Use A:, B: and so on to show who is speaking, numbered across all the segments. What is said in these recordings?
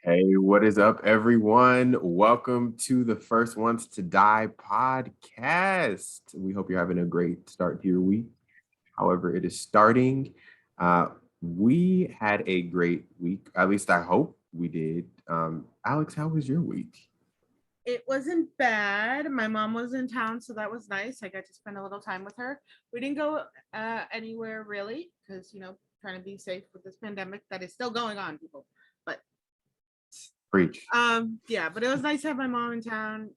A: Hey, what is up, everyone? Welcome to the First Ones to Die podcast. We hope you're having a great start to your week. However, it is starting. Uh, we had a great week. At least I hope we did. Alex, how was your week?
B: It wasn't bad. My mom was in town, so that was nice. I got to spend a little time with her. We didn't go anywhere really because, trying to be safe with this pandemic that is still going on, people. But
A: Preach.
B: yeah, but it was nice to have my mom in town.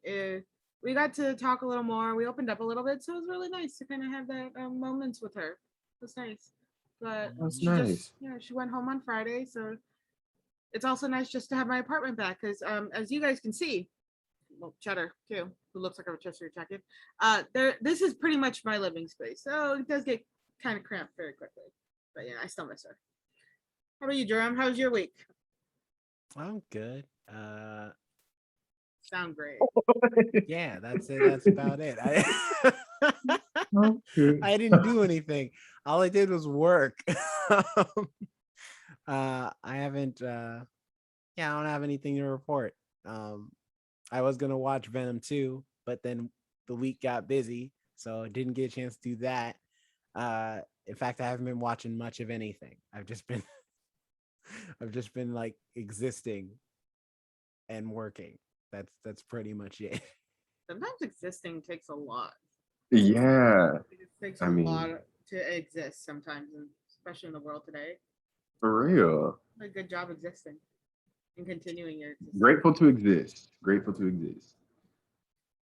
B: We got to talk a little more. We opened up a little bit, so it was really nice to kind of have that moments with her. It was nice. But
A: That's
B: she just,
A: nice.
B: she went home on Friday, so it's also nice just to have my apartment back because, as you guys can see, well, Cheddar too, who looks like a Cheshire jacket. This is pretty much my living space, so it does get kind of cramped very quickly. But yeah, I still miss her. How about you, Jerome? How's your week?
C: I'm good.
B: Sound great.
C: Yeah, that's it. That's about it.
A: Okay.
C: I didn't do anything. All I did was work. I haven't. Yeah, I don't have anything to report. I was gonna watch Venom 2, but then the week got busy, so I didn't get a chance to do that. In fact, I haven't been watching much of anything. I've just been like existing and working. That's pretty much it.
B: Sometimes existing takes a lot.
A: Yeah,
B: It takes
A: I
B: a
A: mean,
B: lot to exist sometimes, and especially in the world today.
A: for real.
B: A good job existing and continuing your existence.
A: Grateful to exist. Grateful to exist.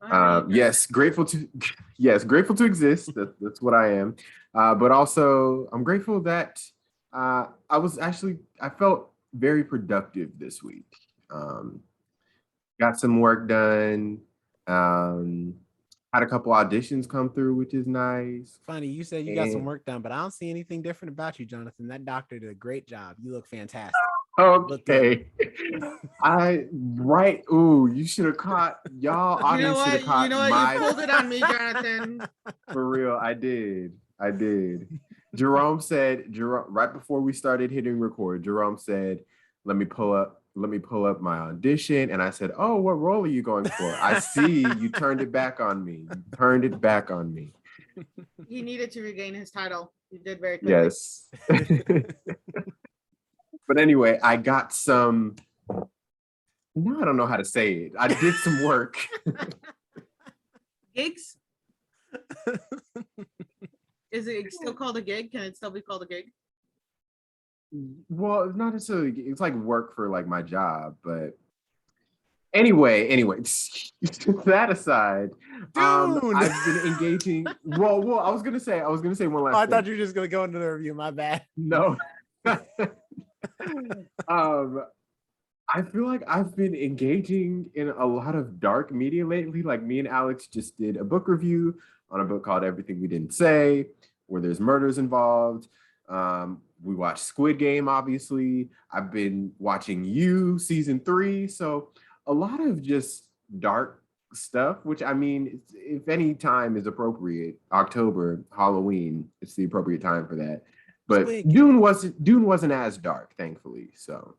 B: Well, how about you, Chris?
A: Yes, grateful to yes, grateful to exist. That's what I am. But also, I'm grateful that I felt very productive this week. Um, got some work done. Um, had a couple auditions come through, which is nice.
C: Funny, you said you got some
A: And
C: work done, but I don't see anything different about you, Jonathan. That doctor did a great job. You look fantastic. Look good.
A: okay, I right. Ooh, you should have caught y'all.
B: You know
A: Audience should have
B: what? You
A: caught
B: know what? You
A: my
B: pulled it on me, Jonathan.
A: For real, I did. I did. Jerome, right before we started hitting record, Jerome said, let me pull up my audition. And I said, oh, what role are you going for? I see you turned it back on me. You turned it back on me.
B: He needed to regain his title. He did very quickly.
A: Yes. But anyway, I got some. Now I don't know how to say it. I did some work.
B: Gigs? Is it still called a gig? Can it still be called a gig?
A: Well, it's not necessarily, it's like work for like my job, but anyway, that aside,
C: Dune.
A: I've been engaging. Well, I was gonna say one last
C: I
A: thing.
C: thought you were just gonna go into the review. My bad.
A: No. I feel like I've been engaging in a lot of dark media lately. Like me and Alex just did a book review on a book called Everything We Didn't Say, where there's murders involved. We watched Squid Game, obviously. I've been watching You season 3. So a lot of just dark stuff, which I mean, if any time is appropriate, October, Halloween, it's the appropriate time for that. But Dune wasn't as dark, thankfully. So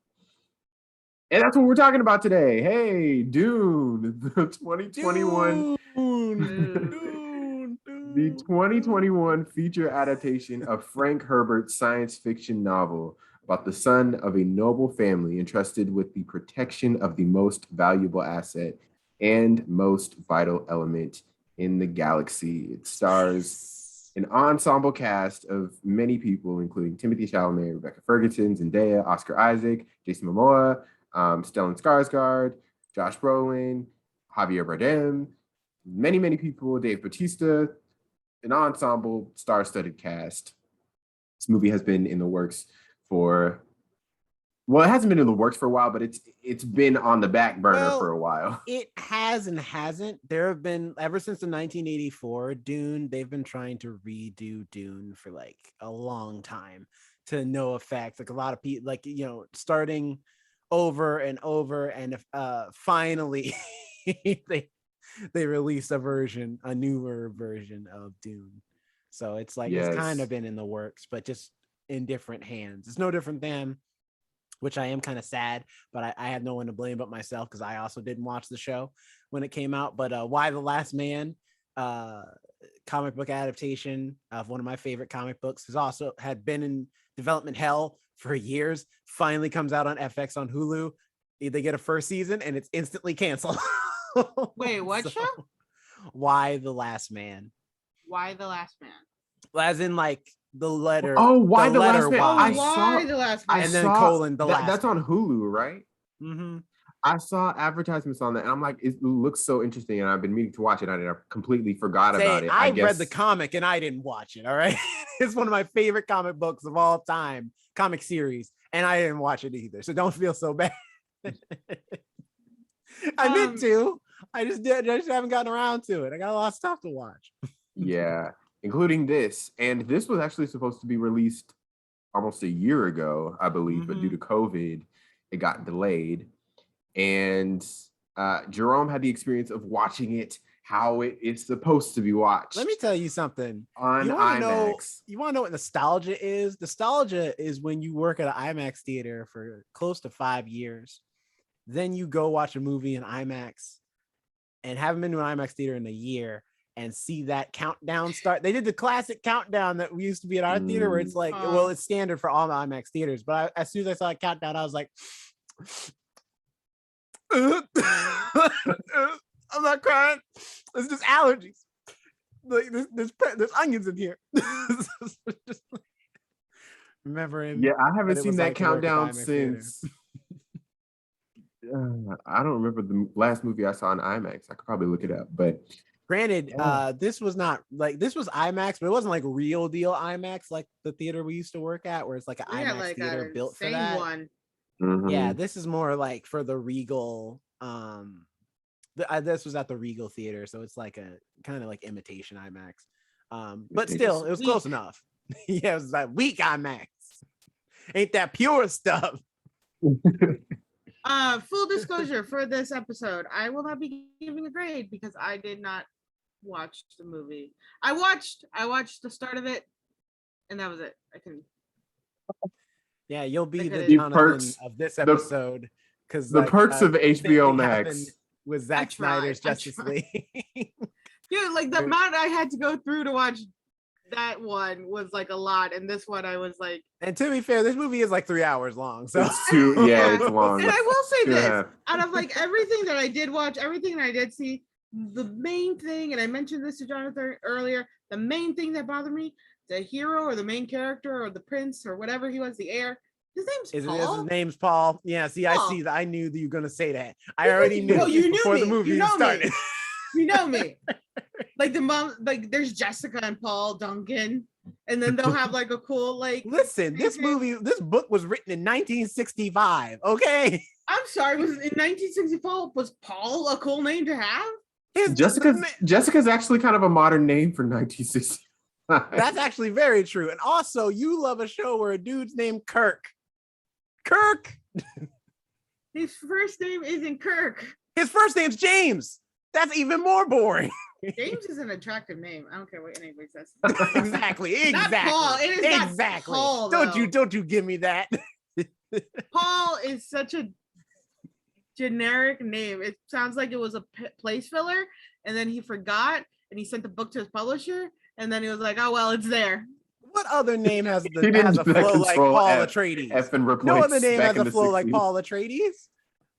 A: and that's what we're talking about today. Hey, Dune, the 2021
C: Dune.
A: the 2021 feature adaptation of Frank Herbert's science fiction novel about the son of a noble family entrusted with the protection of the most valuable asset and most vital element in the galaxy. It stars an ensemble cast of many people, including Timothy Chalamet, Rebecca Ferguson, Zendaya, Oscar Isaac, Jason Momoa, Stellan Skarsgård, Josh Brolin, Javier Bardem, many people, Dave Bautista, an ensemble star-studded cast. This movie has been in the works for it hasn't been in the works for a while, but it's been on the back burner for a while.
C: It has and hasn't. There have been ever since the 1984 Dune, they've been trying to redo Dune for like a long time to no effect. Like a lot of people, like starting over and over, and finally they released a newer version of Dune. So it's like It's kind of been in the works, but just in different hands. It's no different than which I am kind of sad, but I have no one to blame but myself because I also didn't watch the show when it came out. But Why the Last Man, comic book adaptation of one of my favorite comic books, has also had been in development hell for years, finally comes out on FX on Hulu. They get a first season and it's instantly canceled.
B: Wait, what show?
C: Why the Last Man?
B: Why the Last Man?
C: As in like the letter.
A: Oh, Why the
C: letter
A: Last Man?
C: Y.
B: Why the Last Man?
C: And then colon the last.
A: That's on Hulu, right?
C: Mm-hmm.
A: I saw advertisements on that, and I'm like, it looks so interesting, and I've been meaning to watch it. I completely forgot about it.
C: I read the comic and I didn't watch it. All right, it's one of my favorite comic books of all time, comic series, and I didn't watch it either. So don't feel so bad. I meant to. I just haven't gotten around to it. I got a lot of stuff to watch.
A: Yeah, including this, and this was actually supposed to be released almost a year ago, I believe, but due to COVID, it got delayed. And Jerome had the experience of watching it how it is supposed to be watched.
C: Let me tell you something.
A: On IMAX.
C: You want to know what nostalgia is? Nostalgia is when you work at an IMAX theater for close to 5 years. Then you go watch a movie in IMAX and haven't been to an IMAX theater in a year and see that countdown start. They did the classic countdown that we used to be at our theater where it's like, well, it's standard for all the IMAX theaters. But as soon as I saw a countdown, I was like, I'm not crying. It's just allergies. Like there's onions in here. Remembering.
A: Yeah, I haven't seen that countdown since. I don't remember the last movie I saw in IMAX. I could probably look it up, but
C: granted, this was not like this was IMAX, but it wasn't like real deal IMAX like the theater we used to work at, where it's like an IMAX theater built for that.
B: One.
A: Mm-hmm.
C: Yeah, this is more like for the Regal. This was at the Regal Theater, so it's like a kind of like imitation IMAX. But still, it was close enough. Yeah, it was like weak IMAX. Ain't that pure stuff?
B: Full disclosure for this episode, I will not be giving a grade because I did not watch the movie. I watched the start of it, and that was it. I couldn't.
C: Yeah, you'll be the Jonathan of this episode because
A: the perks of HBO Max
C: with Zack Snyder's Justice League.
B: Dude, like the amount I had to go through to watch that one was like a lot, and this one I was like.
C: And to be fair, this movie is like 3 hours long, so
A: it's it's long.
B: And I will say this: out of like everything that I did watch, everything that I did see, the main thing, and I mentioned this to Jonathan earlier, the main thing that bothered me. The hero or the main character or the prince or whatever he was, the heir. His name's Paul.
C: His name's Paul. Yeah, see, Paul. I see that. I knew that you were gonna say that. I already knew before the movie started.
B: You know me. Like the mom, like there's Jessica and Paul Duncan, and then they'll have like a cool like.
C: Listen, this book was written in 1965. Okay.
B: I'm sorry. Was in 1964? Was Paul a cool name to have?
A: Jessica's actually kind of a modern name for 1960.
C: That's actually very true. And also, you love a show where a dude's named Kirk. Kirk.
B: His first name isn't Kirk.
C: His first name's James. That's even more boring.
B: James is an attractive name. I don't care what anybody says.
C: Exactly.
B: Not Paul. It is exactly. Not Paul,
C: don't you give me that.
B: Paul is such a generic name. It sounds like it was a place filler, and then he forgot, and he sent the book to his publisher. And then he was like, "Oh well, it's there."
C: What other name has a flow like Paul Atreides? No other name has a flow like Paul Atreides.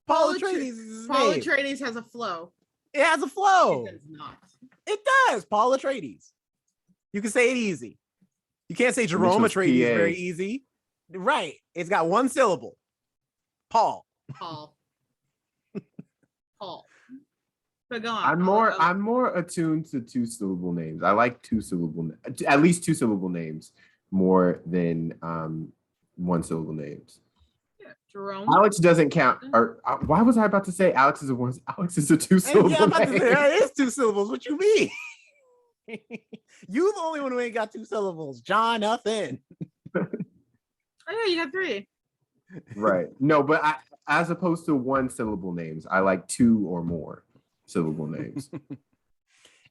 C: Paul
B: Atreides has a flow.
C: It has a flow.
B: It does not.
C: It does. Paul Atreides. You can say it easy. You can't say Jerome Atreides very easy. Right. It's got one syllable. Paul.
B: But go on.
A: I'm more attuned to 2-syllable names. I like 2-syllable, at least 2-syllable names more than 1-syllable names.
B: Yeah, Jerome.
A: Alex doesn't count. Or why was I about to say Alex is a 2-syllable
C: name? It is 2 syllables. What you mean? You the only one who ain't got 2 syllables. John, nothing.
B: Oh yeah, you got 3.
A: Right. No, but as opposed to 1-syllable names, I like 2 or more syllable names.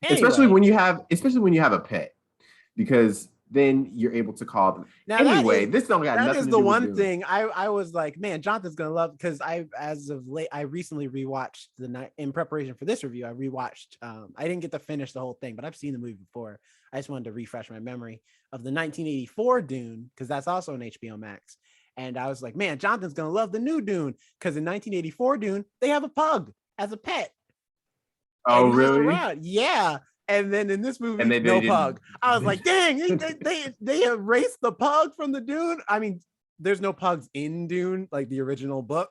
A: Anyway. especially when you have a pet, because then you're able to call them.
C: Now
A: Anyway, this don't got
C: that
A: nothing
C: is
A: to
C: the
A: do with
C: one
A: Dune.
C: thing I was like, man, Jonathan's gonna love, because as of late, I recently rewatched the night in preparation for this review. I rewatched. I didn't get to finish the whole thing, but I've seen the movie before. I just wanted to refresh my memory of the 1984 Dune, because that's also on HBO Max. And I was like, man, Jonathan's gonna love the new Dune, because in 1984 Dune they have a pug as a pet.
A: Oh,
C: And he's just
A: really?
C: around. Yeah. And then in this movie,
A: And they
C: no
A: didn't-
C: pug. I was like, dang, they erased the pug from the Dune. I mean, there's no pugs in Dune, like the original book.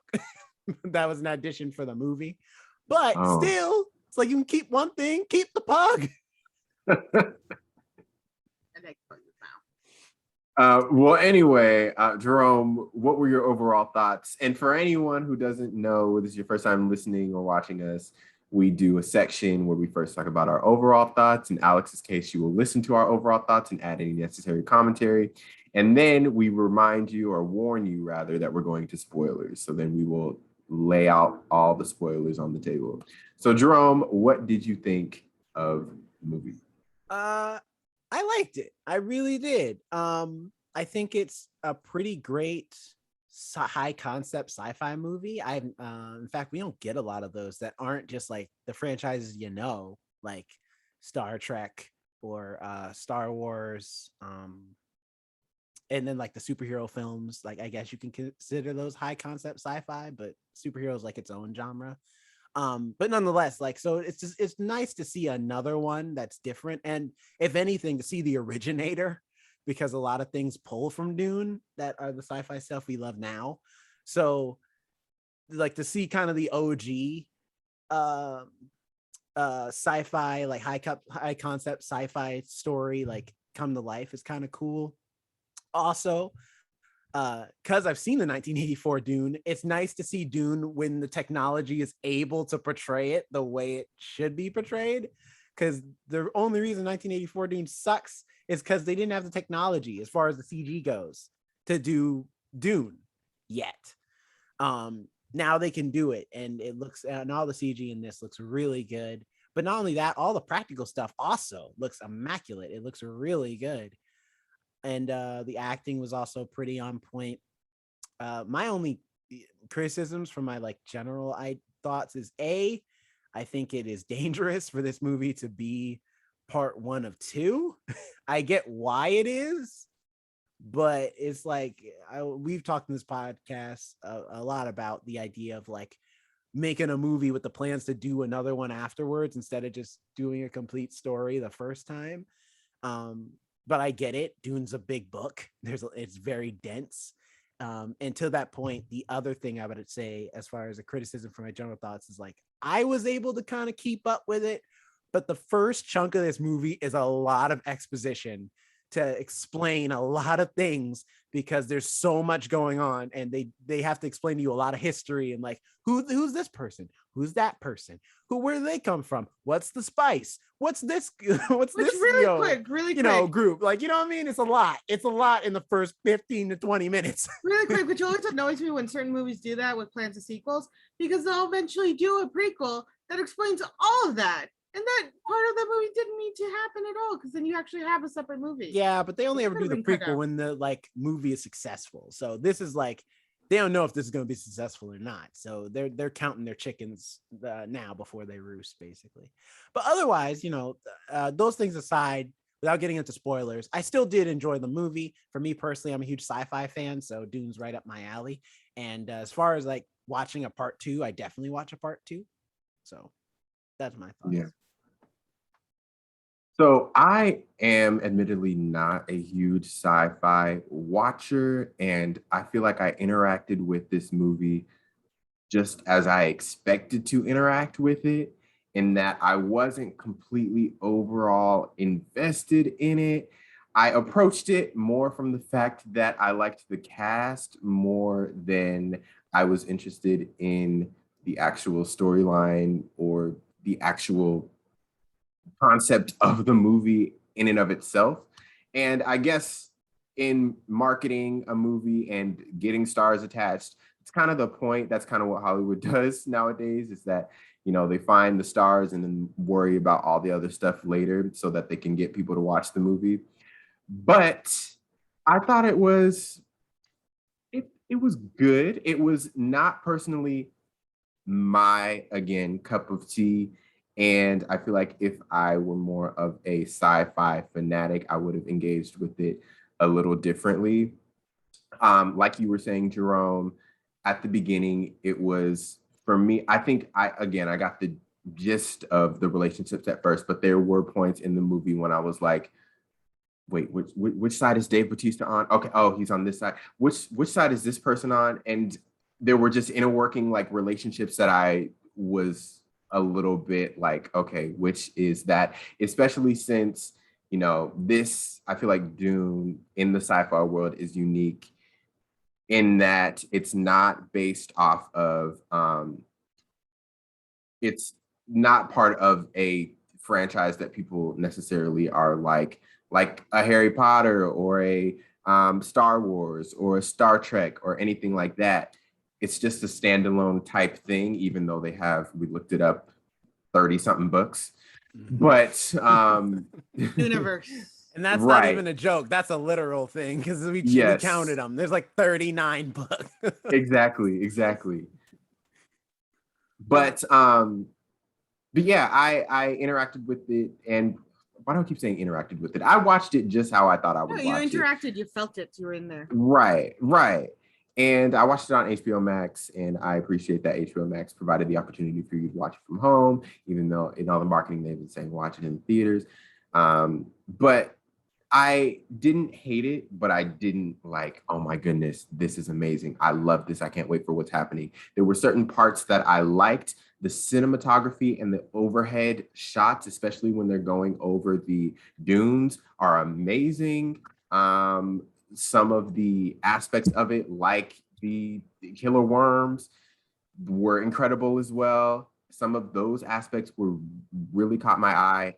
C: That was an addition for the movie. But still, it's like you can keep one thing, keep the pug.
A: Well, anyway, Jerome, what were your overall thoughts? And for anyone who doesn't know, this is your first time listening or watching us, we do a section where we first talk about our overall thoughts. In Alex's case, you will listen to our overall thoughts and add any necessary commentary. And then we remind you, or warn you rather, that we're going to spoilers. So then we will lay out all the spoilers on the table. So Jerome, what did you think of the movie?
C: I liked it. I really did. I think it's a pretty great high concept sci-fi movie. In fact, we don't get a lot of those that aren't just like the franchises, like Star Trek or Star Wars, and then like the superhero films. Like, I guess you can consider those high concept sci-fi, but superheroes like its own genre. But nonetheless, like, so it's nice to see another one that's different, and if anything, to see the originator, because a lot of things pull from Dune that are the sci-fi stuff we love now. So like to see kind of the OG sci-fi, like high concept sci-fi story like come to life is kind of cool. Also, because I've seen the 1984 Dune, it's nice to see Dune when the technology is able to portray it the way it should be portrayed. Because the only reason 1984 Dune sucks is because they didn't have the technology as far as the CG goes to do Dune yet. Now they can do it, and it looks, and all the CG in this looks really good. But not only that, all the practical stuff also looks immaculate. It looks really good. And the acting was also pretty on point. My only criticisms from my like general thoughts is I think it is dangerous for this movie to be part 1 of 2. I get why it is, but it's like we've talked in this podcast a lot about the idea of like making a movie with the plans to do another one afterwards instead of just doing a complete story the first time. But I get it. Dune's a big book. It's very dense. And to that point, the other thing I would say, as far as a criticism for my general thoughts, is like I was able to kind of keep up with it, but the first chunk of this movie is a lot of exposition to explain a lot of things because there's so much going on, and they have to explain to you a lot of history and like who's this person, who's that person, where do they come from, what's the spice, what's this
B: really quick
C: group, like, you know what I mean? It's a lot in the first 15 to 20 minutes.
B: Really quick, which always annoys me when certain movies do that with plans of sequels, because they'll eventually do a prequel that explains all of that. And that part of the movie didn't need to happen at all, because then you actually have a separate movie.
C: Yeah, but they only ever do the prequel when the like movie is successful. So this is like, they don't know if this is going to be successful or not. So they're counting their chickens now before they roost, basically. But otherwise, those things aside, without getting into spoilers, I still did enjoy the movie. For me personally, I'm a huge sci-fi fan, so Dune's right up my alley. And as far as like watching a part 2, I definitely watch a part 2. So that's my thoughts.
A: Yeah. So I am admittedly not a huge sci-fi watcher, and I feel like I interacted with this movie just as I expected to interact with it, in that I wasn't completely overall invested in it. I approached it more from the fact that I liked the cast more than I was interested in the actual storyline or the actual concept of the movie in and of itself. And I guess in marketing a movie and getting stars attached, it's kind of the point. That's kind of what Hollywood does nowadays, is that, they find the stars and then worry about all the other stuff later so that they can get people to watch the movie. But I thought it was good. It was not personally my, again, cup of tea. And I feel like if I were more of a sci-fi fanatic, I would have engaged with it a little differently. Like you were saying, Jerome, at the beginning, it was for me, I think I got the gist of the relationships at first, but there were points in the movie when I was like, wait, which side is Dave Bautista on? Okay, oh, he's on this side. Which side is this person on? And there were just inner working like relationships that I was a little bit like, okay, which is that? Especially since, this, I feel like Dune in the sci-fi world is unique in that it's not based off of it's not part of a franchise that people necessarily are like a Harry Potter or a Star Wars or a Star Trek or anything like that. It's just a standalone type thing, even though we looked it up, 30 something books. But
B: Universe.
C: And that's not
A: right.
C: even a joke. That's a literal thing because we
A: Yes.
C: counted them. There's like 39 books.
A: Exactly. But yeah, I interacted with it, and why do I keep saying interacted with it? I watched it just how I thought I would
B: No, you
A: watch
B: interacted,
A: it.
B: you felt it, you were in there.
A: Right. And I watched it on HBO Max, and I appreciate that HBO Max provided the opportunity for you to watch it from home, even though in all the marketing they've been saying watch it in the theaters. But I didn't hate it, but I didn't like, oh my goodness, this is amazing. I love this. I can't wait for what's happening. There were certain parts that I liked. The cinematography and the overhead shots, especially when they're going over the dunes, are amazing. Some of the aspects of it, like the killer worms, were incredible as well. Some of those aspects were really caught my eye.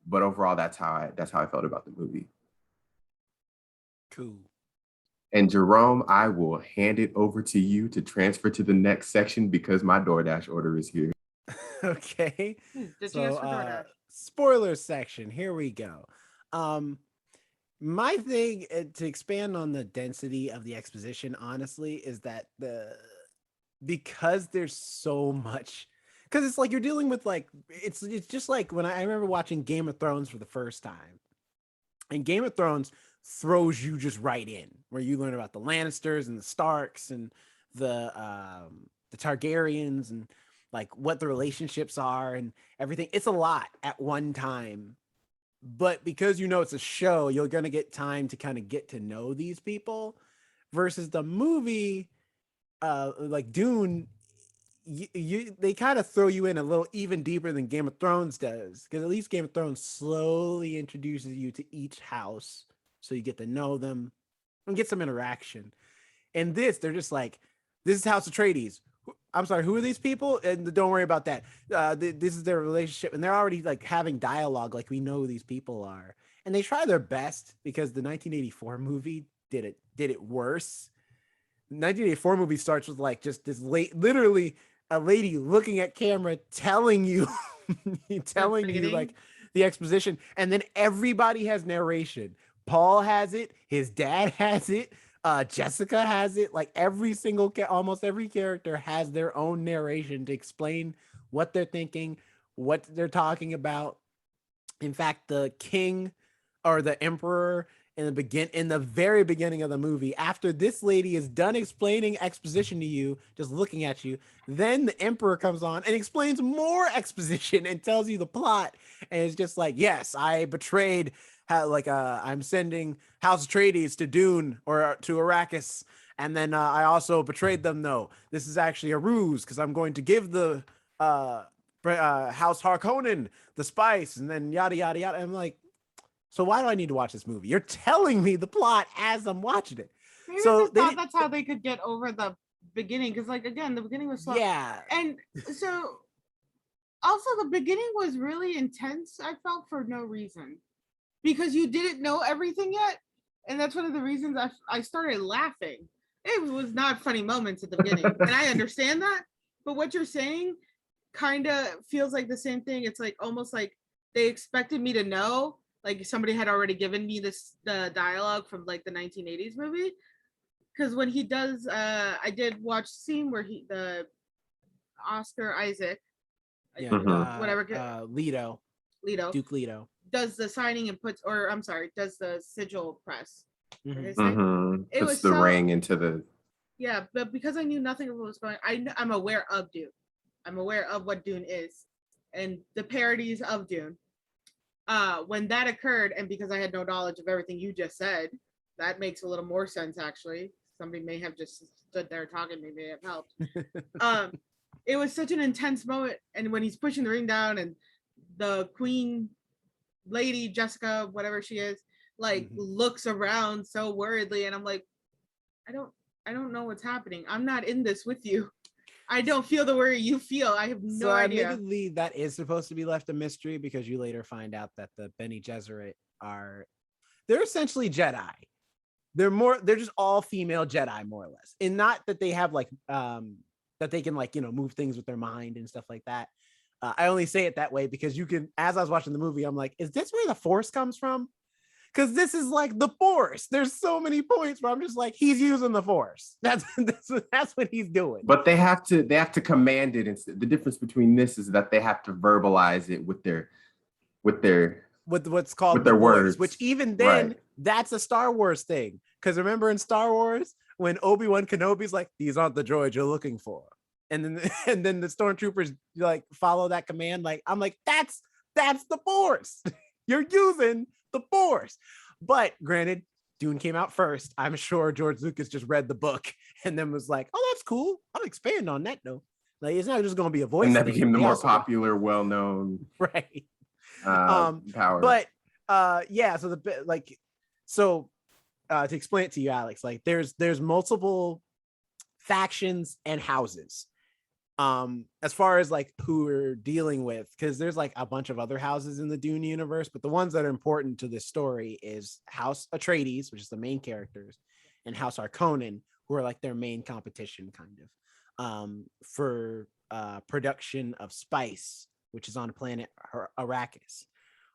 A: But overall, that's how I felt about the movie.
C: Cool.
A: And Jerome, I will hand it over to you to transfer to the next section because my DoorDash order is here.
C: Okay.
B: Did you ask for DoorDash?
C: Spoiler section. Here we go. My thing to expand on the density of the exposition, honestly, is that because there's so much, because it's like you're dealing with like it's just like when I remember watching Game of Thrones for the first time, and Game of Thrones throws you just right in where you learn about the Lannisters and the Starks and the Targaryens and like what the relationships are and everything. It's a lot at one time. But because it's a show, you're going to get time to kind of get to know these people versus the movie like Dune, they kind of throw you in a little even deeper than Game of Thrones does, because at least Game of Thrones slowly introduces you to each house so you get to know them and get some interaction. And they're just like, this is House Atreides. I'm sorry, who are these people? And don't worry about that. This is their relationship, and they're already like having dialogue, like we know who these people are. And they try their best because the 1984 movie did it worse. The 1984 movie starts with like just this literally a lady looking at camera telling you, telling you like the exposition, and then everybody has narration. Paul has it, his dad has it. Jessica has it. Like almost every character has their own narration to explain what they're thinking, what they're talking about. In fact, the king or the emperor in the very beginning of the movie, after this lady is done explaining exposition to you, just looking at you, then the emperor comes on and explains more exposition and tells you the plot. And it's just like, yes, I betrayed. I'm sending House Atreides to Dune or to Arrakis, and then I also betrayed them. No, this is actually a ruse because I'm going to give the House Harkonnen the spice, and then yada yada yada. I'm like, so why do I need to watch this movie? You're telling me the plot as I'm watching it.
B: Maybe so that's how they could get over the beginning, because like again, the beginning was slow.
C: Yeah,
B: and so also the beginning was really intense. I felt for no reason. Because you didn't know everything yet. And that's one of the reasons I started laughing. It was not funny moments at the beginning. And I understand that. But what you're saying kind of feels like the same thing. It's like almost like they expected me to know like somebody had already given me the dialogue from like the 1980s movie. Because when he does, I did watch the scene where the Oscar Isaac, whatever,
C: Leto, Duke Leto
B: does the signing and does the sigil press.
A: It puts the ring into the.
B: Yeah, but because I knew nothing of what was going on, I'm aware of Dune. I'm aware of what Dune is and the parodies of Dune. When that occurred, and because I had no knowledge of everything you just said, that makes a little more sense, actually. Somebody may have just stood there talking, me may have helped. It was such an intense moment, and when he's pushing the ring down and the queen lady, Jessica, whatever she is, like looks around so worriedly, and I'm like, I don't know what's happening. I'm not in this with you. I don't feel the worry you feel. I have no idea.
C: Admittedly, that is supposed to be left a mystery because you later find out that the Bene Gesserit they're essentially Jedi. They're just all female Jedi, more or less. And not that they have like that they can like, move things with their mind and stuff like that. I only say it that way because you can, as I was watching the movie, I'm like, is this where the Force comes from? Because this is like the Force. There's so many points where I'm just like, he's using the Force. That's what he's doing.
A: But they have to command it. Instead, the difference between this is that they have to verbalize it with
C: what's called
A: their words.
C: Which even then, that's a Star Wars thing. Because remember in Star Wars when Obi-Wan Kenobi's like, these aren't the droids you're looking for, and then the stormtroopers like follow that command. Like I'm like, that's the Force. You're using the Force. But granted, Dune came out first. I'm sure George Lucas just read the book and then was like, oh, that's cool. I'll expand on that though. Like it's not just going to be a voice.
A: And that became the more popular, well-known
C: right
A: power.
C: But yeah, so to explain it to you, Alex, like there's multiple factions and houses. As far as like who we're dealing with, because there's like a bunch of other houses in the Dune universe, but the ones that are important to this story is House Atreides, which is the main characters, and House Harkonnen, who are like their main competition kind of for production of spice, which is on the planet Arrakis.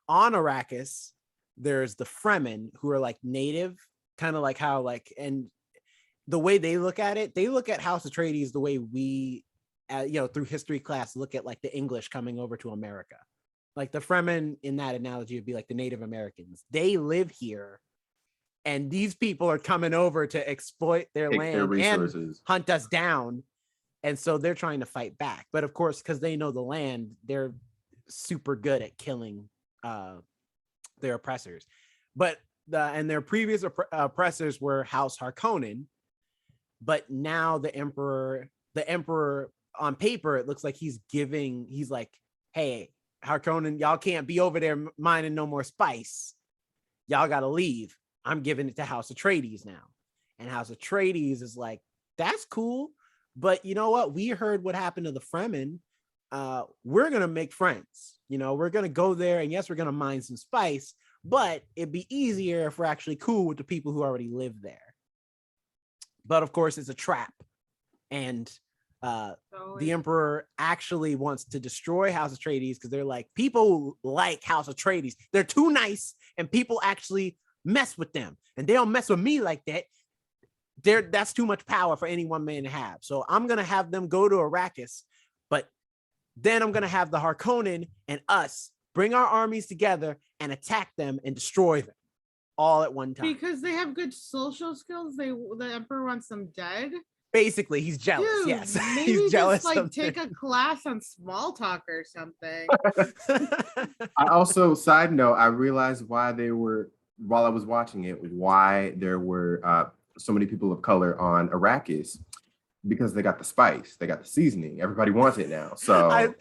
C: On Arrakis, there's the Fremen, who are like native, kind of like how like, and the way they look at it, they look at House Atreides the way we through history class look at like the English coming over to America. Like the Fremen in that analogy would be like the Native Americans. They live here and these people are coming over to exploit their land and hunt us down. And so they're trying to fight back. But of course, because they know the land, they're super good at killing their oppressors. But their previous oppressors were House Harkonnen. But now the emperor on paper, it looks like he's like, hey, Harkonnen, y'all can't be over there mining no more spice. Y'all got to leave. I'm giving it to House Atreides now. And House Atreides is like, that's cool. But you know what? We heard what happened to the Fremen. We're going to make friends. We're going to go there. And yes, we're going to mine some spice. But it'd be easier if we're actually cool with the people who already live there. But of course, it's a trap. And the Emperor actually wants to destroy House Atreides because they're like, people like House Atreides. They're too nice and people actually mess with them. And they don't mess with me like that. That's too much power for any one man to have. So I'm going to have them go to Arrakis, but then I'm going to have the Harkonnen and us bring our armies together and attack them and destroy them all at one time.
B: Because they have good social skills. The Emperor wants them dead.
C: Basically, he's jealous.
B: Dude,
C: yes,
B: maybe
C: he's jealous.
B: Just like take a class on small talk or something.
A: I also, side note, I realized while I was watching it, why there were so many people of color on Arrakis, because they got the spice, they got the seasoning. Everybody wants it now. So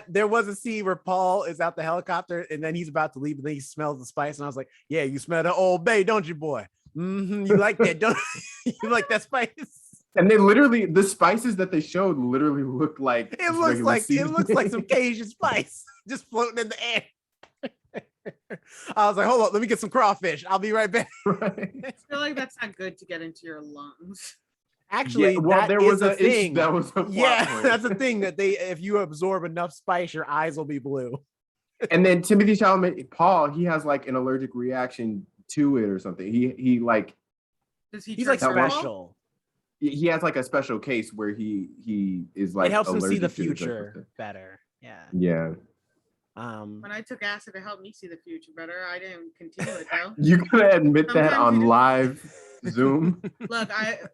C: there was a scene where Paul is out the helicopter and then he's about to leave and then he smells the spice and I was like, yeah, you smell the Old Bay, don't you, boy? You like that, don't you? Like that spice?
A: And they literally, the spices that they showed literally looked like
C: it looks like some Cajun spice just floating in the air. I was like, hold on, let me get some crawfish. I'll be right back.
B: Right. I feel like that's not good to get into your lungs.
C: Actually, that's a thing.
A: That was a
C: that's a thing that if you absorb enough spice, your eyes will be blue.
A: And then Timothy Chalamet, Paul, he has like an allergic reaction to it or something. He like
C: he's like
B: turn purple?
C: special.
A: he has like a special case where he is like
C: It helps him see the
A: allergic to this type of
C: future
A: thing.
C: better. Yeah.
A: Yeah.
B: When I took acid to help me see the future better, I didn't continue it though.
A: You gonna admit that
B: Sometimes
A: on
B: you do.
A: live Zoom?
B: Look,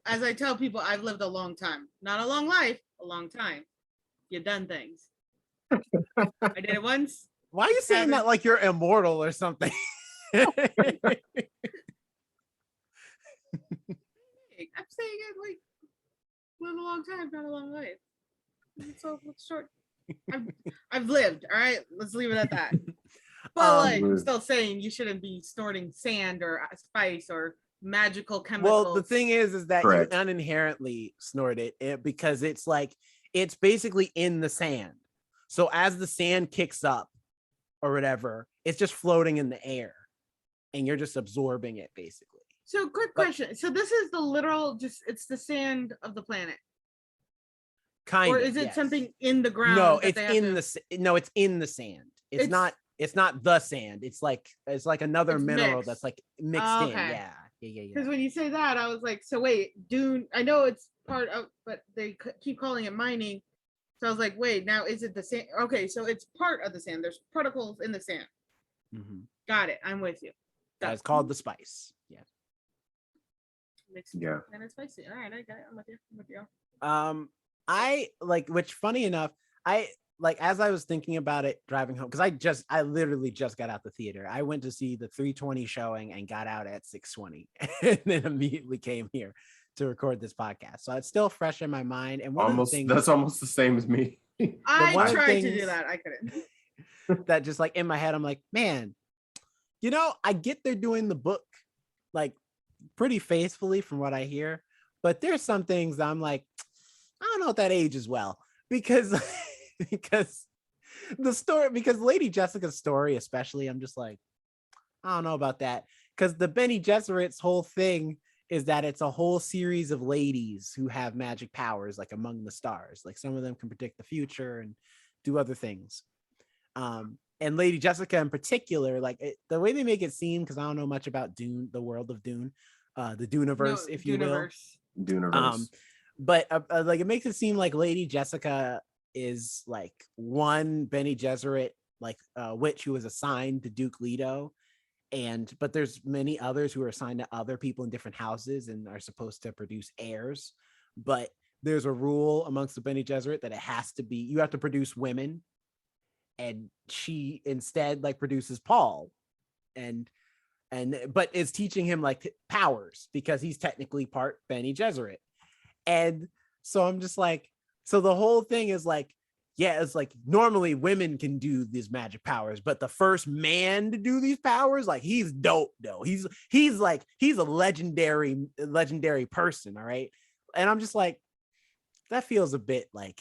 B: as I tell people, I've lived a long time. Not a long life, a long time. You've done things. I did it once.
C: Why are you saying that like you're immortal or something?
B: I'm saying it like live a long time, not a long life. So it's short. I've lived. All right, let's leave it at that. But like, I'm still saying you shouldn't be snorting sand or spice or magical chemicals.
C: Well, the thing is that
A: Correct.
C: you uninherently snort it because it's like it's basically in the sand. So as the sand kicks up or whatever, it's just floating in the air, and you're just absorbing it basically.
B: So, quick question. So this is the literal, just it's the sand of the planet.
C: Kind
B: or
C: of,
B: is it
C: yes.
B: something in the ground?
C: No,
B: that
C: it's
B: they have
C: in
B: to-
C: it's in the sand. It's not the sand. It's like another
B: It's
C: mineral
B: mixed.
C: that's like mixed
B: Oh,
C: in.
B: okay.
C: Yeah.
B: Because when you say that, I was like, so wait, Dune. I know it's part of, but they keep calling it mining. So I was like, wait, now is it the sand? Okay, so it's part of the sand. There's particles in the sand.
C: Mm-hmm.
B: Got it. I'm with you.
C: That's called the spice. Yeah.
A: Yeah.
B: And it's spicy. All right, I got it. I'm with you. I'm with you.
C: I like, which funny enough, I like as I was thinking about it driving home, because I literally just got out the theater. I went to see the 3:20 showing and got out at 6:20 and then immediately came here to record this podcast. So it's still fresh in my mind. And one of the things
A: That's almost the same as me.
B: I
C: one of the
B: tried to
C: things-
B: do that. I couldn't.
C: that just like in my head, I'm like, man, I get they're doing the book like pretty faithfully from what I hear, but there's some things that I'm like, I don't know if that ages well because the story, because Lady Jessica's story, especially, I'm just like, I don't know about that, because the Bene Gesserit's whole thing is that it's a whole series of ladies who have magic powers, like among the stars. Like some of them can predict the future and do other things. And Lady Jessica in particular, like the way they make it seem, because I don't know much about Dune, the world of Dune, the Duneverse, if you will.
A: Duneverse.
C: But like it makes it seem like Lady Jessica is like one Bene Gesserit like witch who was assigned to Duke Leto, but there's many others who are assigned to other people in different houses and are supposed to produce heirs. But there's a rule amongst the Bene Gesserit that you have to produce women, and she instead like produces Paul, but is teaching him like powers because he's technically part Bene Gesserit. And so I'm just like, so the whole thing is like, yeah, it's like normally women can do these magic powers, but the first man to do these powers, like he's dope though. He's a legendary person. All right. And I'm just like, that feels a bit like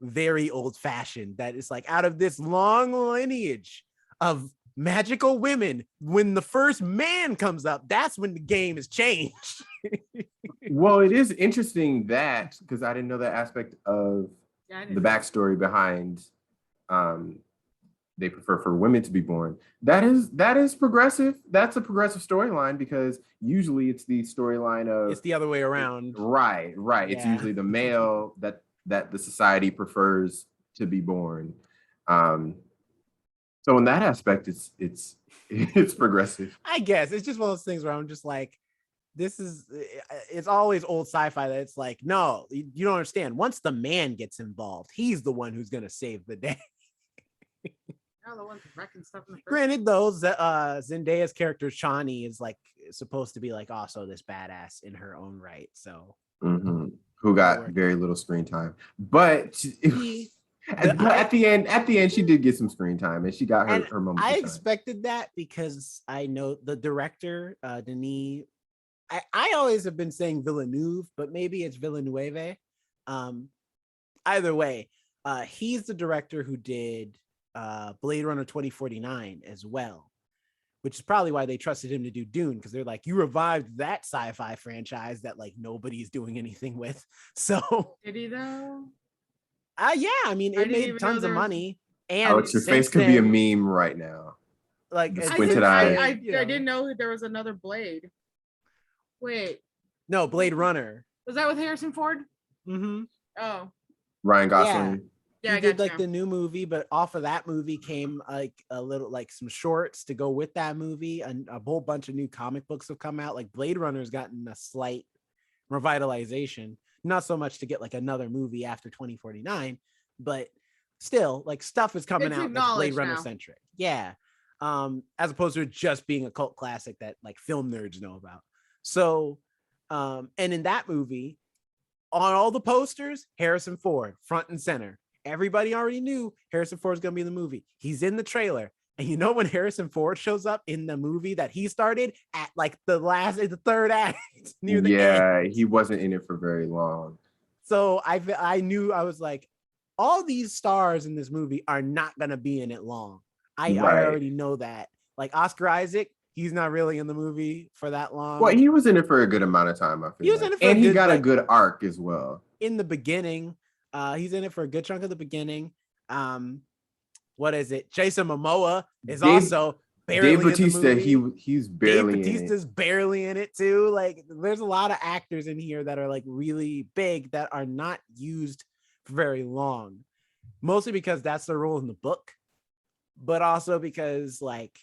C: very old fashioned. That it's like out of this long lineage of magical women, when the first man comes up, that's when the game has changed.
A: Well, it is interesting that, because I didn't know that aspect of the backstory behind they prefer for women to be born. That is progressive. That's a progressive storyline, because usually it's the storyline of
C: it's the other way around.
A: Right.
C: Yeah.
A: It's usually the male that the society prefers to be born. So in that aspect, it's progressive.
C: I guess it's just one of those things where I'm just like, it's always old sci-fi that it's like, no, you don't understand. Once the man gets involved, he's the one who's going to save the day.
B: The ones wrecking stuff in the
C: Granted, though, Zendaya's character Chani is like supposed to be like also this badass in her own right. So
A: who got very little screen time, but at the end, she did get some screen time, and she got her moment.
C: I expected that because I know the director, Denis. I always have been saying Villeneuve, but maybe it's Villeneuve. Either way, he's the director who did Blade Runner 2049 as well, which is probably why they trusted him to do Dune, because they're like, you revived that sci-fi franchise that like nobody's doing anything with. So
B: did he though?
C: yeah, I mean, it made tons of money. And
A: Alex, your face
C: since
A: could be a
C: then,
A: meme right now.
C: like
A: The
C: it's
A: squinted
C: since
A: eye.
C: then, you
B: I
C: know.
B: didn't know there was another Blade. Wait,
C: No, Blade Runner.
B: was that with Harrison Ford?
C: Mm-hmm.
B: Oh,
A: Ryan Gosling.
B: yeah,
C: He
B: I
C: did
B: got
C: like the new movie, but off of that movie came like a little like some shorts to go with that movie, and a whole bunch of new comic books have come out. Like Blade Runner's gotten a slight revitalization, not so much to get like another movie after 2049, but still like stuff is coming
B: It's
C: out that's Blade
B: acknowledged
C: Runner
B: now.
C: centric. Yeah. As opposed to it just being a cult classic that like film nerds know about. So and in that movie, on all the posters, Harrison Ford front and center. Everybody already knew Harrison Ford was going to be in the movie. He's in the trailer. And you know when Harrison Ford shows up in the movie that he started at like the third act near the end.
A: Yeah, he wasn't in it for very long.
C: So I knew, I was like, all these stars in this movie are not going to be in it long. I already know that. Like Oscar Isaac, he's not really in the movie for that long.
A: Well, he was in it for a good amount of time, I feel.
C: He was in it for
A: and
C: a
A: he
C: good,
A: got
C: like,
A: a good arc as well.
C: In the beginning. He's in it for a good chunk of the beginning. What is it? Jason Momoa is also barely
A: Dave Bautista,
C: in the movie.
A: he's barely
C: Dave Bautista's barely in it too. Like there's a lot of actors in here that are like really big that are not used for very long. Mostly because that's the role in the book, but also because like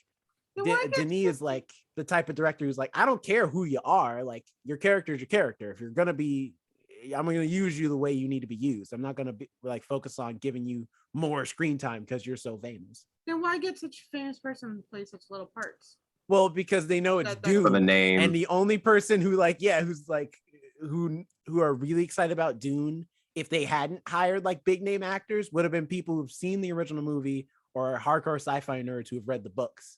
C: Denis is like the type of director who's like, I don't care who you are, like your character is your character. If you're gonna be, I'm going to use you the way you need to be used. I'm not going to be like focus on giving you more screen time because you're so famous.
B: Then why get such a famous person to play such little parts?
C: Well, because they know it's Dune.
A: For the name.
C: And the only person who like, yeah, who's like, who are really excited about Dune, if they hadn't hired like big name actors, would have been people who've seen the original movie or hardcore sci-fi nerds who have read the books.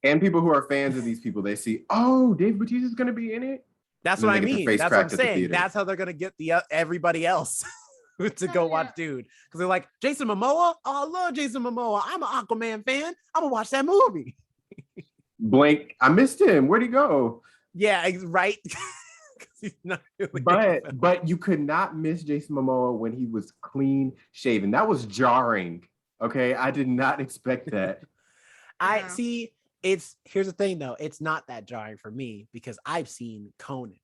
A: And people who are fans of these people, they see, oh, Dave Bautista's going to be in it.
C: That's what I mean. That's what I'm saying. That's how they're gonna get the everybody else to go watch Dude, because they're like, Jason Momoa. Oh, I love Jason Momoa. I'm an Aquaman fan. I'm gonna watch that movie.
A: Blink. I missed him. Where'd he go?
C: Yeah, right. He's not really
A: but you could not miss Jason Momoa when he was clean shaven. That was jarring. Okay, I did not expect that.
C: I see. Here's the thing though, it's not that jarring for me because I've seen Conan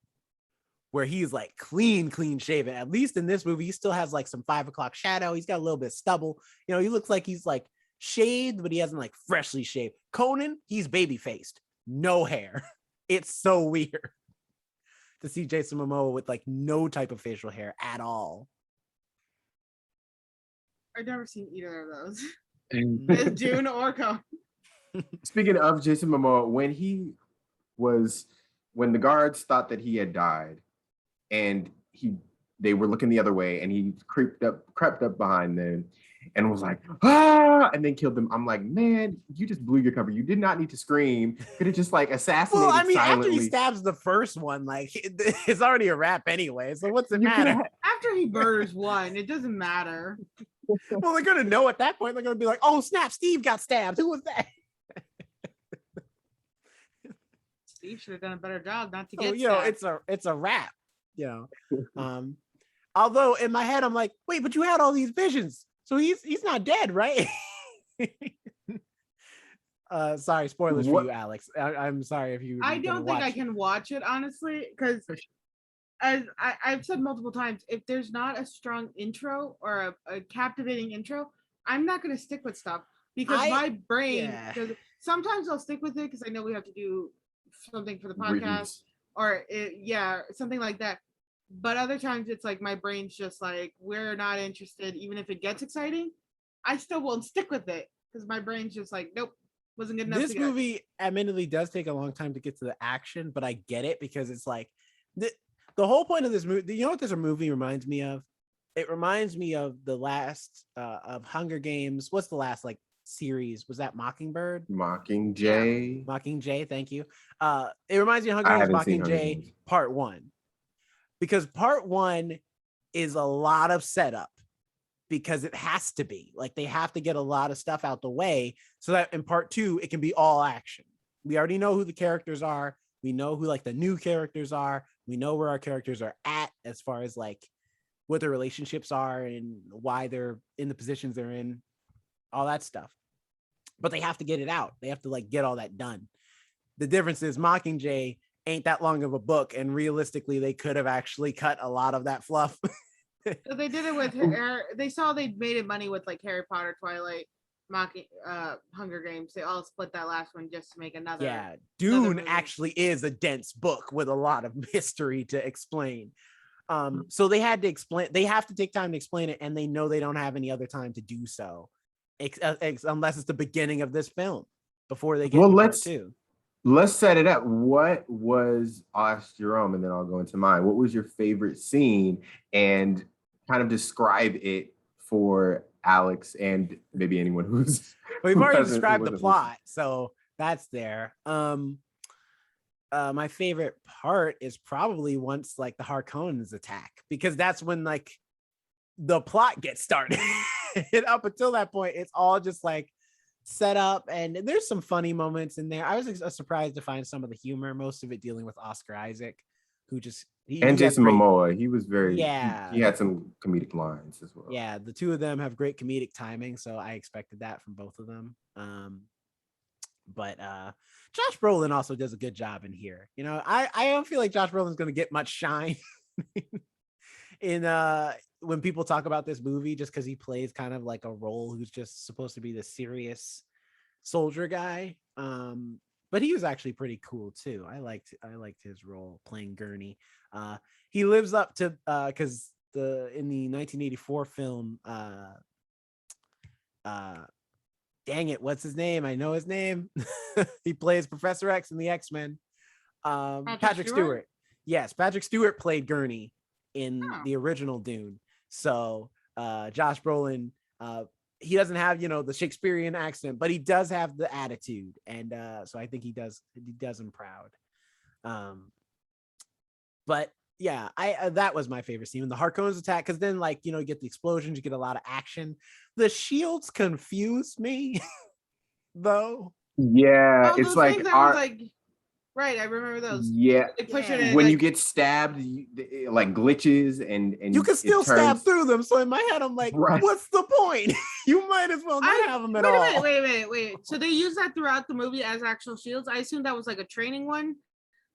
C: where he's like clean shaven. At least in this movie, he still has like some 5 o'clock shadow. He's got a little bit of stubble. You know, he looks like he's like shaved, but he hasn't like freshly shaved. Conan, he's baby faced, no hair. It's so weird to see Jason Momoa with like no type of facial hair at all.
B: I've never seen either of those. It's Dune or Conan.
A: Speaking of Jason Momoa, when the guards thought that he had died, and they were looking the other way, and he crept up behind them, and was like, ah, and then killed them. I'm like, man, you just blew your cover. You did not need to scream. Could have just like assassinated.
C: Well, I mean,
A: silently.
C: after he stabs the first one, like it's already a wrap anyway. So what's it matter?
B: After he murders one, it doesn't matter.
C: Well, they're gonna know at that point. They're gonna be like, oh snap, Steve got stabbed. Who was that?
B: Steve should have done a better job not to get.
C: You know, it's a wrap. You know, although in my head I'm like, wait, but you had all these visions, so he's not dead, right? Sorry, spoilers for you, Alex. I'm sorry if you.
B: I don't think I can watch it honestly, because as I've said multiple times, if there's not a strong intro or a captivating intro, I'm not going to stick with stuff because my brain. Yeah. Sometimes I'll stick with it because I know we have to do something for the podcast or something like that. But other times it's like my brain's just like, we're not interested. Even if it gets exciting, I still won't stick with it because my brain's just like, nope, wasn't good enough.
C: This movie admittedly does take a long time to get to the action, but I get it because it's like the whole point of this movie. You know what this movie reminds me of? It reminds me of the last of Hunger Games. What's the last like series? Was that Mockingbird?
A: Mockingjay.
C: Yeah. Mockingjay, thank you. It reminds me of Hunger Games Mockingjay Part 1. Because Part 1 is a lot of setup because it has to be. Like they have to get a lot of stuff out the way so that in Part 2 it can be all action. We already know who the characters are. We know who like the new characters are. We know where our characters are at as far as like what their relationships are and why they're in the positions they're in. all that stuff. But they have to get it out. They have to like get all that done. The difference is Mockingjay ain't that long of a book, and realistically, they could have actually cut a lot of that fluff.
B: So they did it with they saw they made it money with like Harry Potter, Twilight, Hunger Games. They all split that last one just to make another.
C: Yeah, Dune actually is a dense book with a lot of history to explain. So they had to explain. They have to take time to explain it, and they know they don't have any other time to do so, unless it's the beginning of this film before they get to part two.
A: Let's set it up. What was, I'll ask Jerome and then I'll go into mine. What was your favorite scene, and kind of describe it for Alex and maybe anyone who's.
C: We've already described the plot, so that's there. My favorite part is probably once like the Harkonnens attack, because that's when like the plot gets started. And up until that point, it's all just like set up, and there's some funny moments in there. I was surprised to find some of the humor, most of it dealing with Oscar Isaac, who just
A: Jason Momoa. He was very he had some comedic lines as well.
C: Yeah, the two of them have great comedic timing, so I expected that from both of them. But Josh Brolin also does a good job in here. You know, I don't feel like Josh Brolin's going to get much shine in when people talk about this movie, just because he plays kind of like a role who's just supposed to be the serious soldier guy. But he was actually pretty cool too. I liked his role playing Gurney. He lives up to because in the 1984 film, dang it, what's his name? I know his name. He plays Professor X in the X-Men. Patrick Stewart. Yes, Patrick Stewart played Gurney in the original Dune. So Josh Brolin, he doesn't have, you know, the Shakespearean accent, but he does have the attitude, and so I think he does him proud. But yeah, that was my favorite scene, the Harkonnens attack, because then, like, you know, you get the explosions, you get a lot of action. The shields confuse me, though.
A: Yeah, it's like
B: right, I remember those.
A: Yeah, when you get stabbed, like glitches, and
C: you can still stab through them. So in my head, I'm like, what's the point? You might as well not have them at all.
B: Wait. So they use that throughout the movie as actual shields? I assume that was like a training one.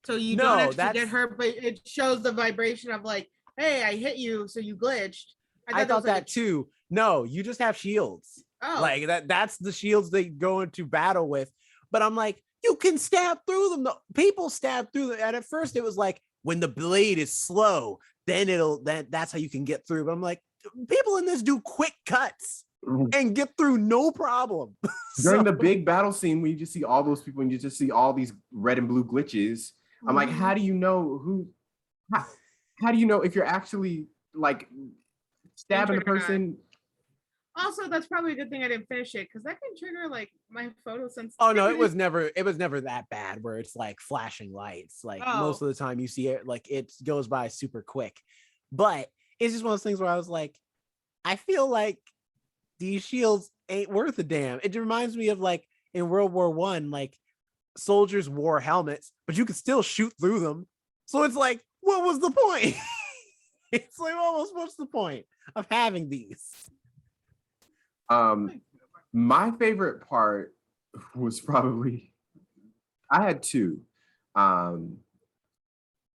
B: So you don't actually get hurt, but it shows the vibration of like, hey, I hit you, so you glitched.
C: I thought that too. No, you just have shields.
B: Oh.
C: Like that's the shields they go into battle with. But I'm like, you can stab through them. People stab through them. And at first it was like, when the blade is slow, then that's how you can get through. But I'm like, people in this do quick cuts and get through no problem.
A: During the big battle scene, when you just see all those people and you just see all these red and blue glitches, I'm like, how do you know how do you know if you're actually like stabbing a person?
B: Also, that's probably a good thing I didn't finish it, because that can trigger like my photosensitivity.
C: Oh no, it was never that bad where it's like flashing lights. Like most of the time you see it, like it goes by super quick. But it's just one of those things where I was like, I feel like these shields ain't worth a damn. It reminds me of like in World War I, like soldiers wore helmets, but you could still shoot through them. So it's like, what was the point? It's like, almost what's the point of having these?
A: My favorite part was probably, I had two, and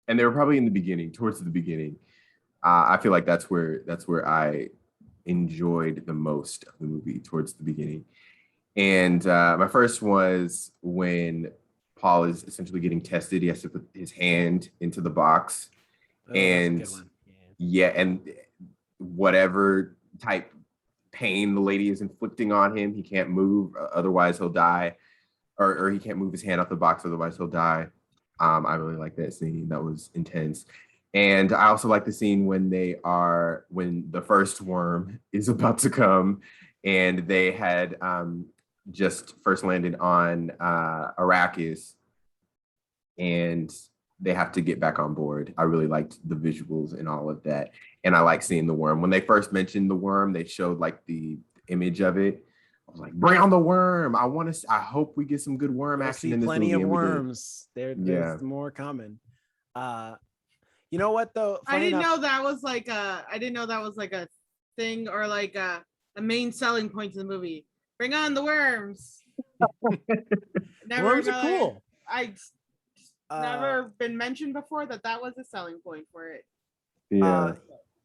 A: they were probably in the beginning, towards the beginning. I feel like that's where I enjoyed the most of the movie, towards the beginning. And my first was when Paul is essentially getting tested. He has to put his hand into the box, and and whatever type pain the lady is inflicting on him, he can't move, otherwise he'll die, or he can't move his hand out the box, otherwise he'll die. I really like that scene. That was intense. And I also like the scene when the first worm is about to come, and they had just first landed on Arrakis, and they have to get back on board. I really liked the visuals and all of that. And I like seeing the worm. When they first mentioned the worm, they showed like the image of it. I was like, bring on the worm. I hope we get some good worm action in this movie.
C: Plenty of worms. There's more coming. You know what though?
B: I didn't know that was like a thing, or like a main selling point to the movie. Bring on the worms.
C: Worms are cool.
B: I never been mentioned before that was a selling point for it.
A: Yeah.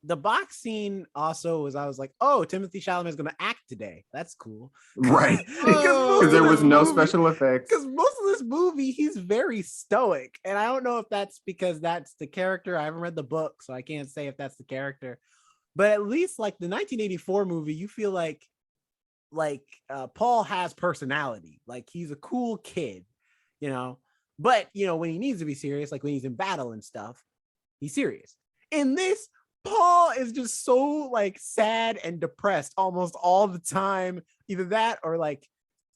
C: The box scene also was, I was like, oh, Timothy Chalamet is going to act today. That's cool.
A: Right.
B: Oh.
A: Because there was no special effects.
C: Because most of this movie, he's very stoic. And I don't know if that's because that's the character. I haven't read the book, so I can't say if that's the character. But at least like the 1984 movie, you feel like Paul has personality. Like he's a cool kid, you know? But, you know, when he needs to be serious, like when he's in battle and stuff, he's serious. In this, Paul is just so like sad and depressed almost all the time. Either that or like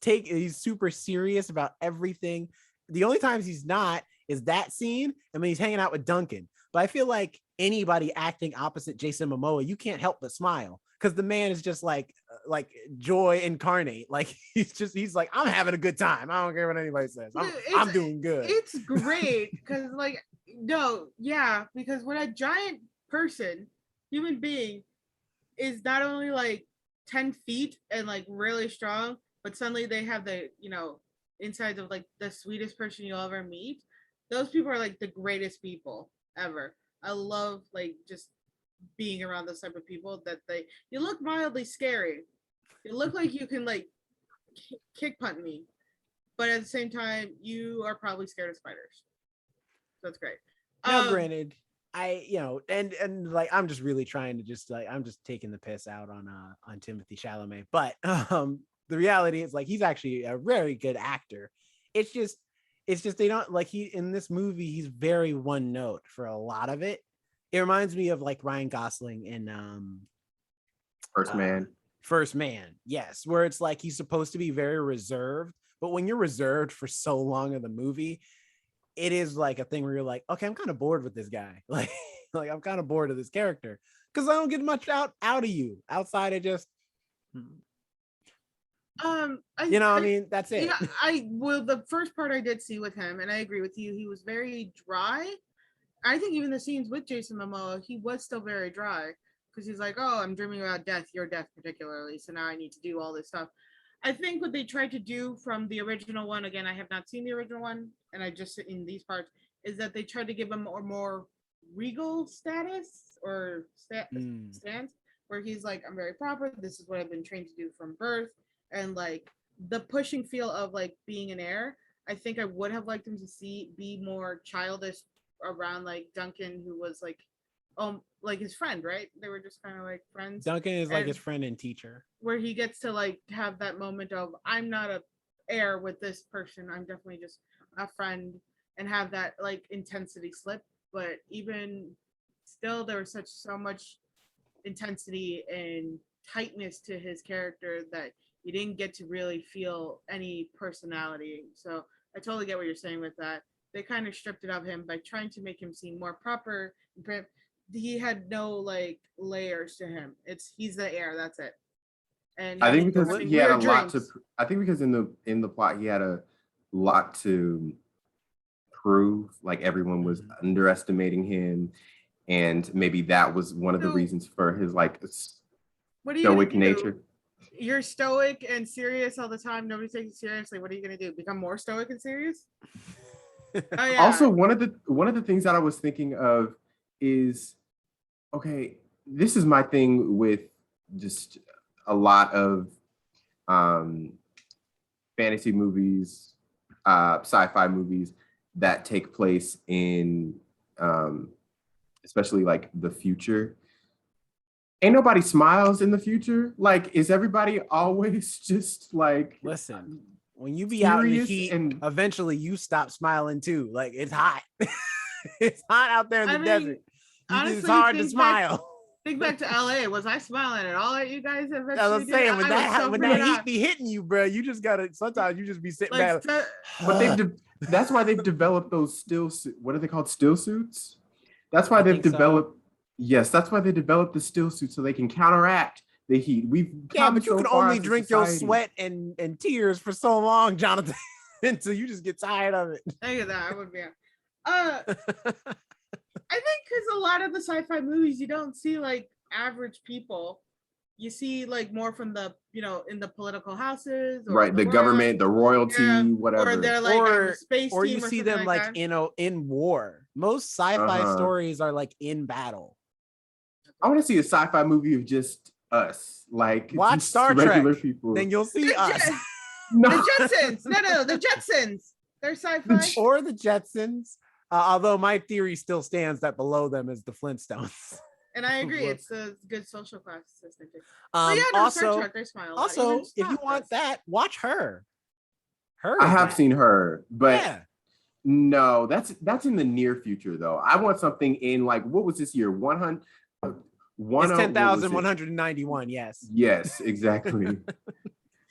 C: he's super serious about everything. The only times he's not is that scene and when he's hanging out with Duncan. But I feel like anybody acting opposite Jason Momoa, you can't help but smile because the man is just like joy incarnate. Like he's like, I'm having a good time. I don't care what anybody says. I'm doing good.
B: It's great because because when a giant human being is not only like 10 feet and like really strong, but suddenly they have the, you know, insides of like the sweetest person you'll ever meet. Those people are like the greatest people ever. I love like just being around those type of people that you look mildly scary. You look like you can like kick punt me, but at the same time you are probably scared of spiders. So that's great.
C: Now, granted, and like I'm just really trying to just like I'm just taking the piss out on Timothy Chalamet, but the reality is like he's actually a very good actor. It's just they don't like he in this movie he's very one note for a lot of it. It reminds me of like Ryan Gosling in First Man, yes, where it's like he's supposed to be very reserved, but when you're reserved for so long of the movie, it is like a thing where you're like, okay, I'm kind of bored with this guy. Like I'm kind of bored of this character because I don't get much out of you outside of just, I mean, that's it.
B: Yeah, the first part I did see with him, and I agree with you, he was very dry. I think even the scenes with Jason Momoa, he was still very dry because he's like, oh, I'm dreaming about death, your death particularly, so now I need to do all this stuff. I think what they tried to do from the original one, again, I have not seen the original one, and I just in these parts, is that they tried to give him a more regal status or stance, where he's like, I'm very proper, this is what I've been trained to do from birth, and like the pushing feel of like being an heir. I think I would have liked him to be more childish around like Duncan, who was like his friend, right? They were just kind of like friends.
C: Duncan is like his friend and teacher,
B: where he gets to like have that moment of I'm not a heir with this person, I'm definitely just a friend, and have that like intensity slip. But even still, there was so much intensity and tightness to his character that you didn't get to really feel any personality. So I totally get what you're saying with that. They kind of stripped it of him by trying to make him seem more proper. He had no like layers to him. He's the heir. That's it. And
A: I think because he had a lot to. I think because in the plot he had a lot to prove. Like everyone was underestimating him, and maybe that was one of the reasons for his like stoic nature.
B: You're stoic and serious all the time. Nobody takes you seriously. What are you gonna do? Become more stoic and serious?
A: Oh, yeah. Also, one of the things that I was thinking of is, okay, this is my thing with just a lot of fantasy movies, sci-fi movies that take place in especially like the future. Ain't nobody smiles in the future. Like, is everybody always just like,
C: listen, when you be out in the heat, and eventually you stop smiling too. Like, it's hot. It's hot out there in the desert. Honestly, it's hard to smile.
B: Think back to LA. Was I smiling at all at you guys?
C: I was saying, when that heat be hitting you, bro, you just gotta, sometimes you just be sitting back.
A: But that's why they've developed those what are they called? Still suits? That's why they've developed, yes, that's why they developed the still suit so they can counteract the heat.
C: But you can only drink your sweat and tears for so long, Jonathan, until you just get tired of it.
B: I get that. I would be. I think because a lot of the sci-fi movies, you don't see like average people you see like more from the, in the political houses or
A: Right,
B: the
A: the
B: royal,
A: government, the royalty,
B: yeah, or
A: whatever.
B: they're like on the space
C: or
B: team
C: you
B: or
C: see
B: something
C: them
B: like
C: like
B: that.
C: in war. Most sci-fi
A: Uh-huh.
C: stories are like in battle.
A: I want to see a sci-fi movie of just us, like
C: Watch
A: just
C: Star
A: regular
C: Trek,
A: people.
C: then you'll see
B: The
C: us.
A: No.
B: The Jetsons. No, the Jetsons. They're sci-fi.
C: Or the Jetsons. Although my theory still stands that below them is the Flintstones.
B: And I agree,
C: Look.
B: it's a good social class system. But yeah, no, Star
C: Also,
B: Trek, they smile a lot.
C: also,
B: Even
C: if you
B: Spock
C: want
B: does.
C: that, watch Her. Her.
A: I
C: is
A: have
C: that.
A: seen Her, but
C: Yeah.
A: no, that's in the near future though. I want something in like, what was this year? 100.
C: It's 10,191. Yes.
A: Yes, exactly.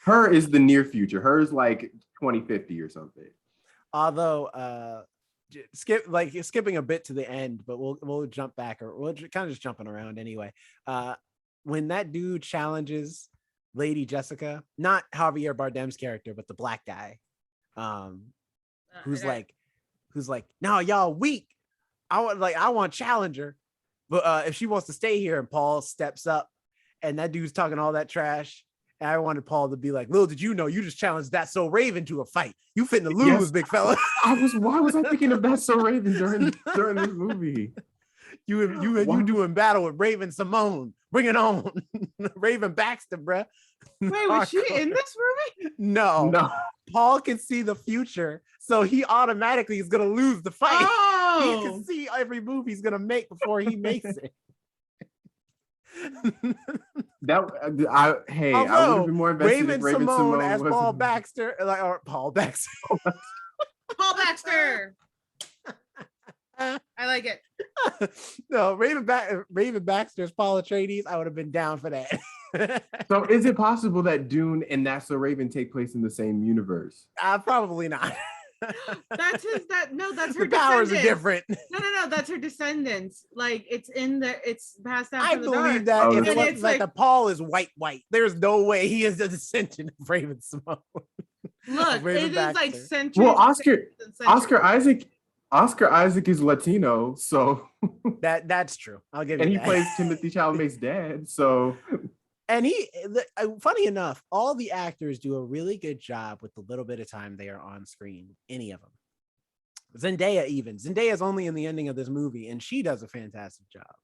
A: Her is the near future. Her is like 2050 or something.
C: Although, skipping a bit to the end, but we'll jump back, or we'll kind of just jumping around anyway. When that dude challenges Lady Jessica, not Javier Bardem's character, but the black guy, who's like, no, y'all weak. I want Challenger, but if she wants to stay here, and Paul steps up, and that dude's talking all that trash. And I wanted Paul to be like, Lil, did you know you just challenged That So Raven to a fight? You finna lose,
A: Yes.
C: big fella.
A: Why was I thinking of That So Raven during this movie?
C: You doing battle with Raven Simone. Bring it on. Raven Baxter, bruh.
B: Wait, was she in this movie?
C: No. Paul can see the future, so he automatically is gonna lose the fight.
B: Oh,
C: He can see every move he's gonna make before he makes it.
A: I would have been more invested if Raven Simone
C: as
A: was
C: Paul Baxter, or Paul Baxter.
B: Paul Baxter. I like it.
C: No, Raven Baxter's Paul Atreides. I would have been down for that.
A: So is it possible that Dune and That's So Raven take place in the same universe?
C: Probably not.
B: That's her
C: The powers are
B: descendants.
C: different.
B: No, that's her descendants. Like it's passed down.
C: I
B: from the
C: believe
B: dark.
C: that
A: Oh,
C: if
A: really?
C: it wasn't like the Paul is white. There's no way he is a descendant of Raven Simone.
B: Look,
C: Raven
B: it is like
C: Baxter.
B: centuries.
A: Well,
B: and centuries.
A: Oscar Isaac is Latino, so
C: That's true. I'll give you
A: and
C: that.
A: he plays Timothy Chalamet's dad. So
C: And funny enough, all the actors do a really good job with the little bit of time they are on screen. Any of them. Zendaya's only in the ending of this movie, and she does a fantastic job.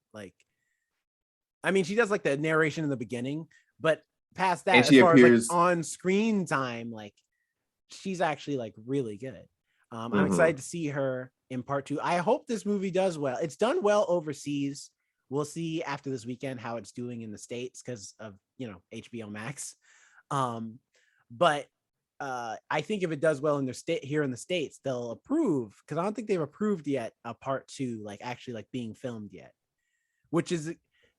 C: She does like the narration in the beginning, but past that,
A: and she
C: as far
A: appears
C: as like on screen time, like she's actually like really good. I'm
A: Mhm.
C: excited to see her in part 2. I hope this movie does well. It's done well overseas. We'll see after this weekend how it's doing in the States because of HBO Max. But I think if it does well in their state here in the States, they'll approve, because I don't think they've approved yet a part 2 like actually like being filmed yet.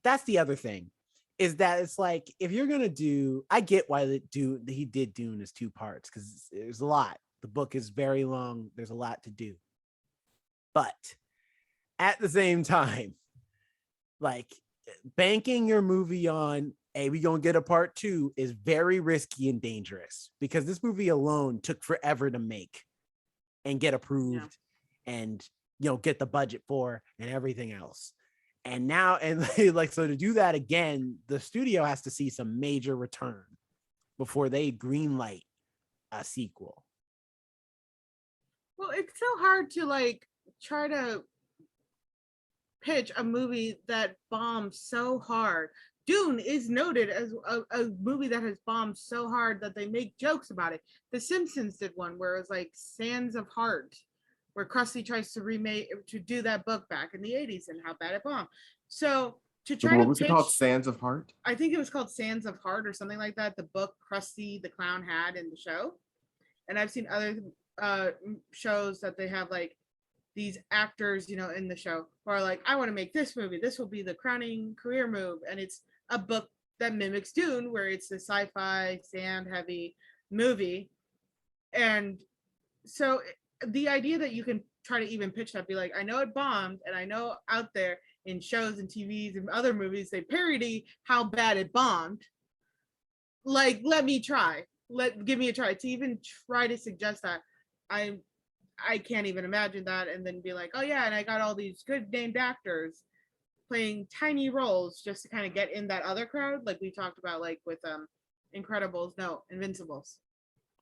C: That's the other thing, is that it's like, if you're gonna do, I get why he did Dune as 2 parts, because there's a lot. The book is very long. There's a lot to do. But at the same time, like banking your movie on, hey, we gonna get a part 2 is very risky and dangerous, because this movie alone took forever to make and get approved and get the budget for and everything else. And now, so to do that again, the studio has to see some major return before they greenlight a sequel.
B: Well, it's so hard to like try to pitch a movie that bombed so hard. Dune is noted as a movie that has bombed so hard that they make jokes about it. The Simpsons did one where it was like Sands of Heart, where Krusty tries to do that book back in the 80s and how bad it bombed. So to try
A: what
B: to
A: was it called? Sands of Heart?
B: I think it was called Sands of Heart or something like that. The book Krusty the Clown had in the show. And I've seen other shows that they have like these actors, in the show who are like, I want to make this movie. This will be the crowning career move. And it's a book that mimics Dune, where it's a sci-fi, sand-heavy movie. And so the idea that you can try to even pitch that, be like, I know it bombed, and I know out there in shows and TVs and other movies, they parody how bad it bombed. Like, let me try. Give me a try. To even try to suggest that, I can't even imagine that, and then be like, oh yeah, and I got all these good named actors. playing tiny roles just to kind of get in that other crowd, like we talked about, like with Invincibles.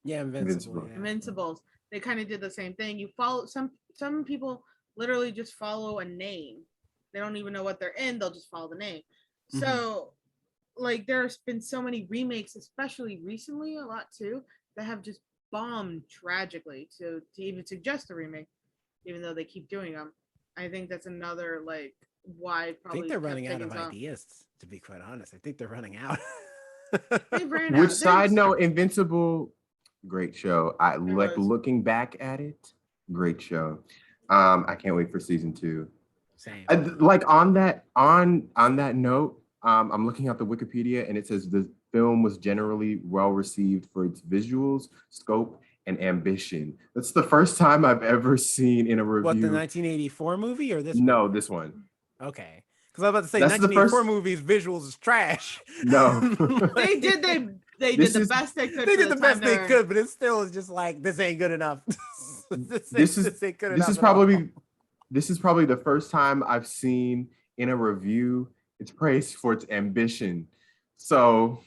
C: Yeah, Invincible. Yeah.
B: Invincibles. They kind of did the same thing. You follow some people literally just follow a name. They don't even know what they're in. They'll just follow the name. Mm-hmm. So, like, there's been so many remakes, especially recently, a lot too, that have just bombed tragically to even suggest a remake, even though they keep doing them. I think that's another like why probably.
C: I think they're running out of ideas. To be quite honest, I think they're running out.
A: Which side note, Invincible, great show. I like looking back at it, great show. I can't wait for season 2.
C: Same.
A: Like on that note, I'm looking at the Wikipedia and it says the film was generally well received for its visuals, scope, and ambition. That's the first time I've ever seen in a review.
C: What, the 1984 movie or this?
A: No,
C: one?
A: This one.
C: Okay. Because I was about to say, that's 1984 movies visuals is trash.
A: No.
B: They did the best they could.
C: They did the best they could, but it still is just like, this ain't good enough. This is
A: probably the first time I've seen in a review it's praised for its ambition. So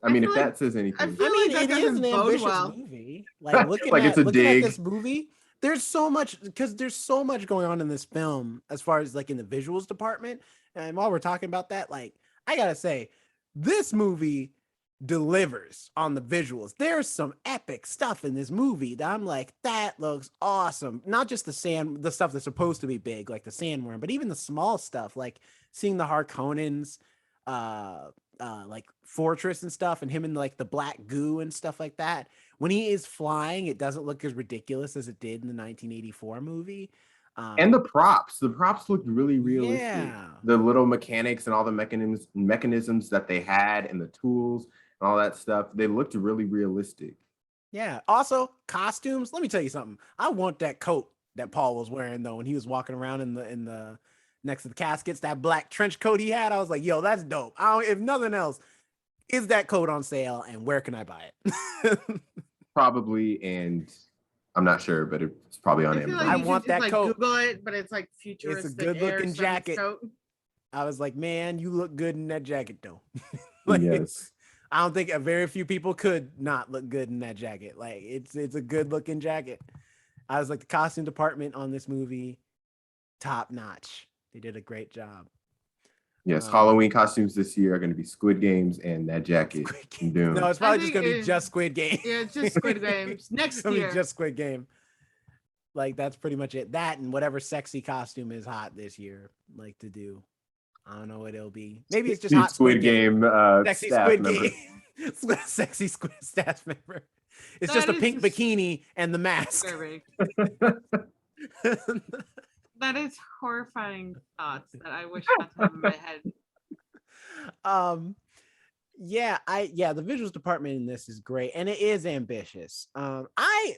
A: I mean, if that says anything.
B: I mean,
C: it is an ambitious movie. Like looking
A: like
C: at
A: this
C: movie, there's so much going on in this film as far as like in the visuals department. And while we're talking about that, like I gotta say, this movie delivers on the visuals. There's some epic stuff in this movie that I'm like, that looks awesome. Not just the stuff that's supposed to be big, like the sandworm, but even the small stuff, like seeing the Harkonnens, like fortress and stuff, and him in like the black goo and stuff like that. When he is flying, it doesn't look as ridiculous as it did in the 1984 movie.
A: And the props looked really realistic. Yeah. The little mechanics and all the mechanisms that they had and the tools and all that stuff, they looked really realistic.
C: Yeah. Also, costumes. Let me tell you something. I want that coat that Paul was wearing though when he was walking around in the next to the caskets. That black trench coat he had. I was like, yo, that's dope. If nothing else, is that coat on sale and where can I buy it?
A: Probably, and I'm not sure, but it's probably on Amazon.
B: Like
C: I want that coat.
B: Google it, but it's like futuristic.
C: It's a good looking jacket. Coat. I was like, man, you look good in that jacket though. Like, yes. I don't think very few people could not look good in that jacket. Like it's a good looking jacket. I was like, the costume department on this movie, top notch. They did a great job.
A: Yes, Halloween costumes this year are going to be Squid Games and that jacket.
C: No, it's probably just going to be just Squid Game.
B: Yeah, it's just Squid Games. Next year.
C: Just Squid Game. Like, that's pretty much it. That and whatever sexy costume is hot this year, like to do. I don't know what it'll be. Maybe it's just hot
A: Squid Game.
C: Sexy Squid Game. Sexy Squid staff member. It's just a pink bikini and the mask.
B: That is horrifying thoughts that I wish not to have in my head.
C: The visuals department in this is great and it is ambitious.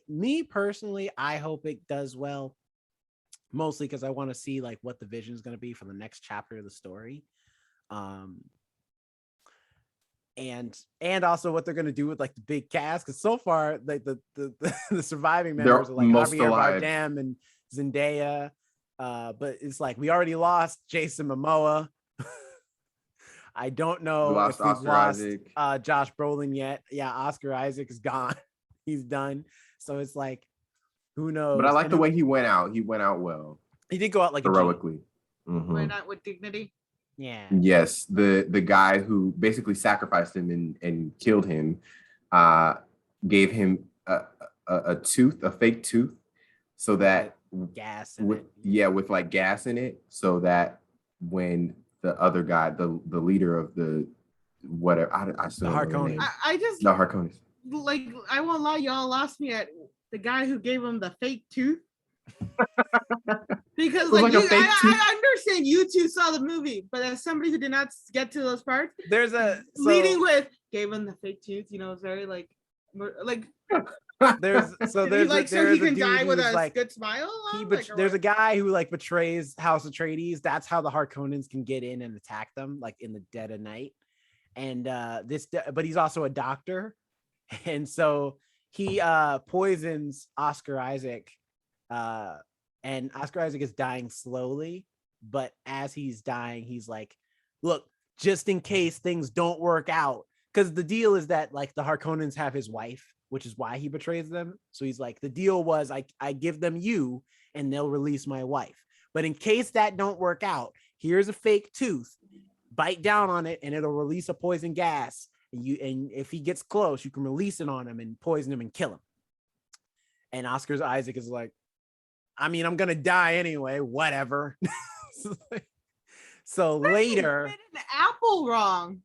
C: Me personally, I hope it does well, mostly because I want to see like what the vision is going to be for the next chapter of the story. And also what they're going to do with like the big cast, because so far like the surviving members are like Javier Bardem and Zendaya. But it's like we already lost Jason Momoa. I don't know if we've lost Josh Brolin yet. Yeah, Oscar Isaac is gone. He's done. So it's like, who knows?
A: But I like the way he went out. He went out well.
C: He did go out like
A: heroically.
B: Went out with dignity.
C: Yeah.
A: Yes, the guy who basically sacrificed him and killed him, gave him a tooth, a fake tooth, so that
C: gas
A: with like gas in it, so that when the other guy, the leader of the whatever, I still
C: the Harkonnen.
A: The Harkonnen.
B: Like, I won't lie, y'all lost me at the guy who gave him the fake tooth. Because like I understand you two saw the movie, but as somebody who did not get to those parts,
C: there's
B: leading with gave him the fake tooth. You know, it's very like
C: there's
B: so he can die with a good smile.
C: There's a guy who like betrays House Atreides. That's how the Harkonnens can get in and attack them, like in the dead of night. And but he's also a doctor, and so he poisons Oscar Isaac, and Oscar Isaac is dying slowly, but as he's dying, he's like, look, just in case things don't work out, because the deal is that like the Harkonnens have his wife, which is why he betrays them. So he's like, the deal was I give them you and they'll release my wife. But in case that don't work out, here's a fake tooth. Bite down on it and it'll release a poison gas. And if he gets close, you can release it on him and poison him and kill him. And Oscar Isaac is like, I mean, I'm gonna die anyway, whatever. So later,
B: Did an apple wrong.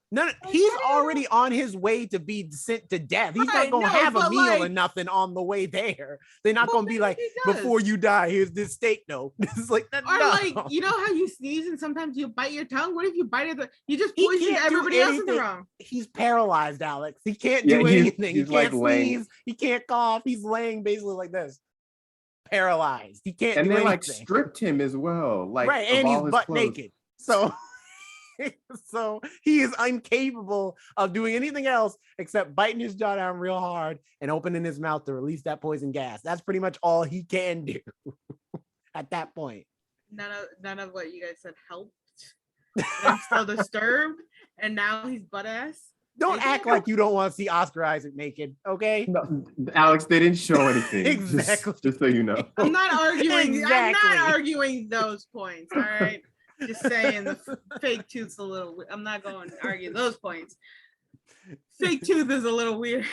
C: no, he's already on his way to be sent to death. He's not gonna have a meal or nothing on the way there. They're not gonna be like, before you die, here's this steak. No, it's like that.
B: Or
C: no.
B: like, you know how you sneeze and sometimes you bite your tongue? What if you bite it? You just poison everybody else in the room.
C: He's paralyzed, Alex. He can't do anything. He can't sneeze. He can't cough. He's laying basically like this, paralyzed. He can't.
A: And
C: do
A: they
C: anything.
A: like stripped him as well, like
C: right, and he's butt naked. So. So he is incapable of doing anything else except biting his jaw down real hard and opening his mouth to release that poison gas. That's pretty much all he can do at that point.
B: None of what you guys said helped. I'm still disturbed, and now he's butt ass.
C: Don't act like you don't want to see Oscar Isaac naked, okay?
A: No, Alex, they didn't show anything.
C: Exactly.
A: Just so you know.
B: I'm not arguing.
C: Exactly.
B: I'm not arguing those points. All right. Just saying the fake tooth's a little. I'm not going to argue those points. Fake tooth is a little weird.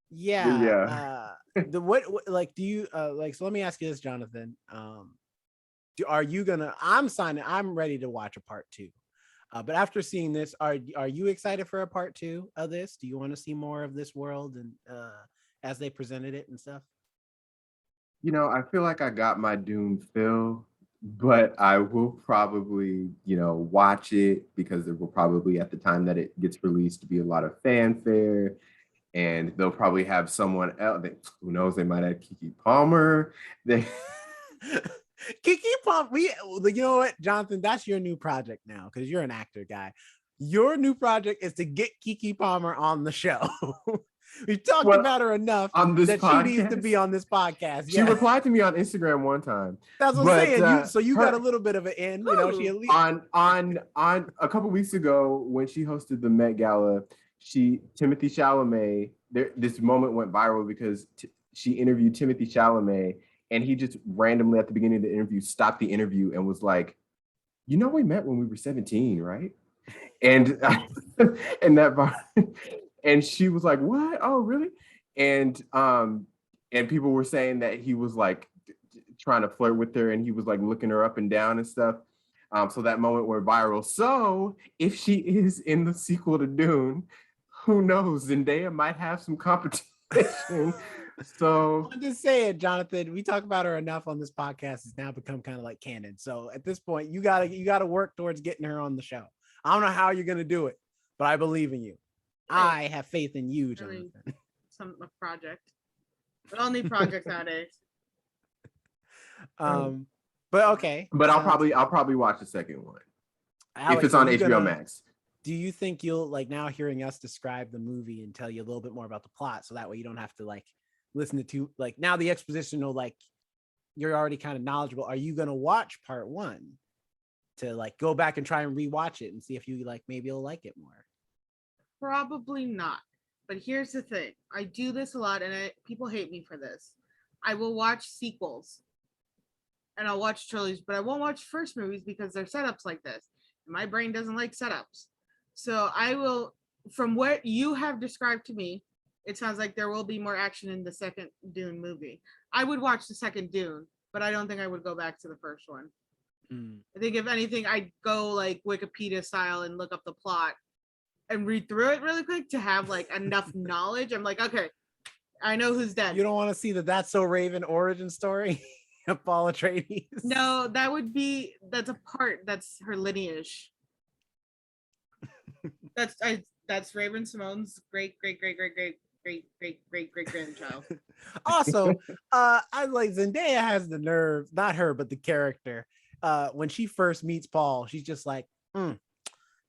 C: Yeah. What like do you like? So let me ask you this, Jonathan. Are you gonna? I'm ready to watch a part 2. But after seeing this, are you excited for a part 2 of this? Do you want to see more of this world and as they presented it and stuff?
A: You know, I feel like I got my Dune fill, but I will probably, watch it because there will probably, at the time that it gets released, be a lot of fanfare, and they'll probably have someone else. Who knows? They might have Keke Palmer. Keke
C: Palmer. You know what, Jonathan? That's your new project now because you're an actor guy. Your new project is to get Keke Palmer on the show. We've talked about her enough
A: on this
C: that
A: podcast?
C: She needs to be on this podcast.
A: She replied to me on Instagram one time.
C: That's what I'm saying. So you got a little bit of an in. She at least
A: on a couple weeks ago when she hosted the Met Gala, Timothy Chalamet. This moment went viral because she interviewed Timothy Chalamet, and he just randomly at the beginning of the interview stopped the interview and was like, "We met when we were 17, right?" And and she was like, "What? Oh, really?" And people were saying that he was like trying to flirt with her, and he was like looking her up and down and stuff. So that moment went viral. So if she is in the sequel to Dune, who knows? Zendaya might have some competition. So
C: I'm just saying, Jonathan, we talk about her enough on this podcast. It's now become kind of like canon. So at this point, you gotta work towards getting her on the show. I don't know how you're gonna do it, but I believe in you. I have faith in you, Jonathan.
B: A project. We all need projects nowadays.
C: But okay.
A: But I'll probably watch the second one. Alex, if it's on HBO Max.
C: Do you think you'll like now hearing us describe the movie and tell you a little bit more about the plot, so that way you don't have to like listen to like now the exposition will like you're already kind of knowledgeable. Are you gonna watch part 1 to like go back and try and rewatch it and see if you like maybe you'll like it more?
B: Probably not. But here's the thing. I do this a lot, and people hate me for this. I will watch sequels, and I'll watch trilogies, but I won't watch first movies because they're setups like this. And my brain doesn't like setups. So I will, from what you have described to me, it sounds like there will be more action in the second Dune movie. I would watch the second Dune, but I don't think I would go back to the first one. I think if anything, I'd go like Wikipedia style and look up the plot and read through it really quick to have like enough knowledge. I'm like, okay, I know who's dead.
C: You don't want to see the That's So Raven origin story of Paul Atreides?
B: No, that's her lineage. That's Raven Simone's great grandchild.
C: Also, I like Zendaya has the nerve, not her, but the character. When she first meets Paul, she's just like,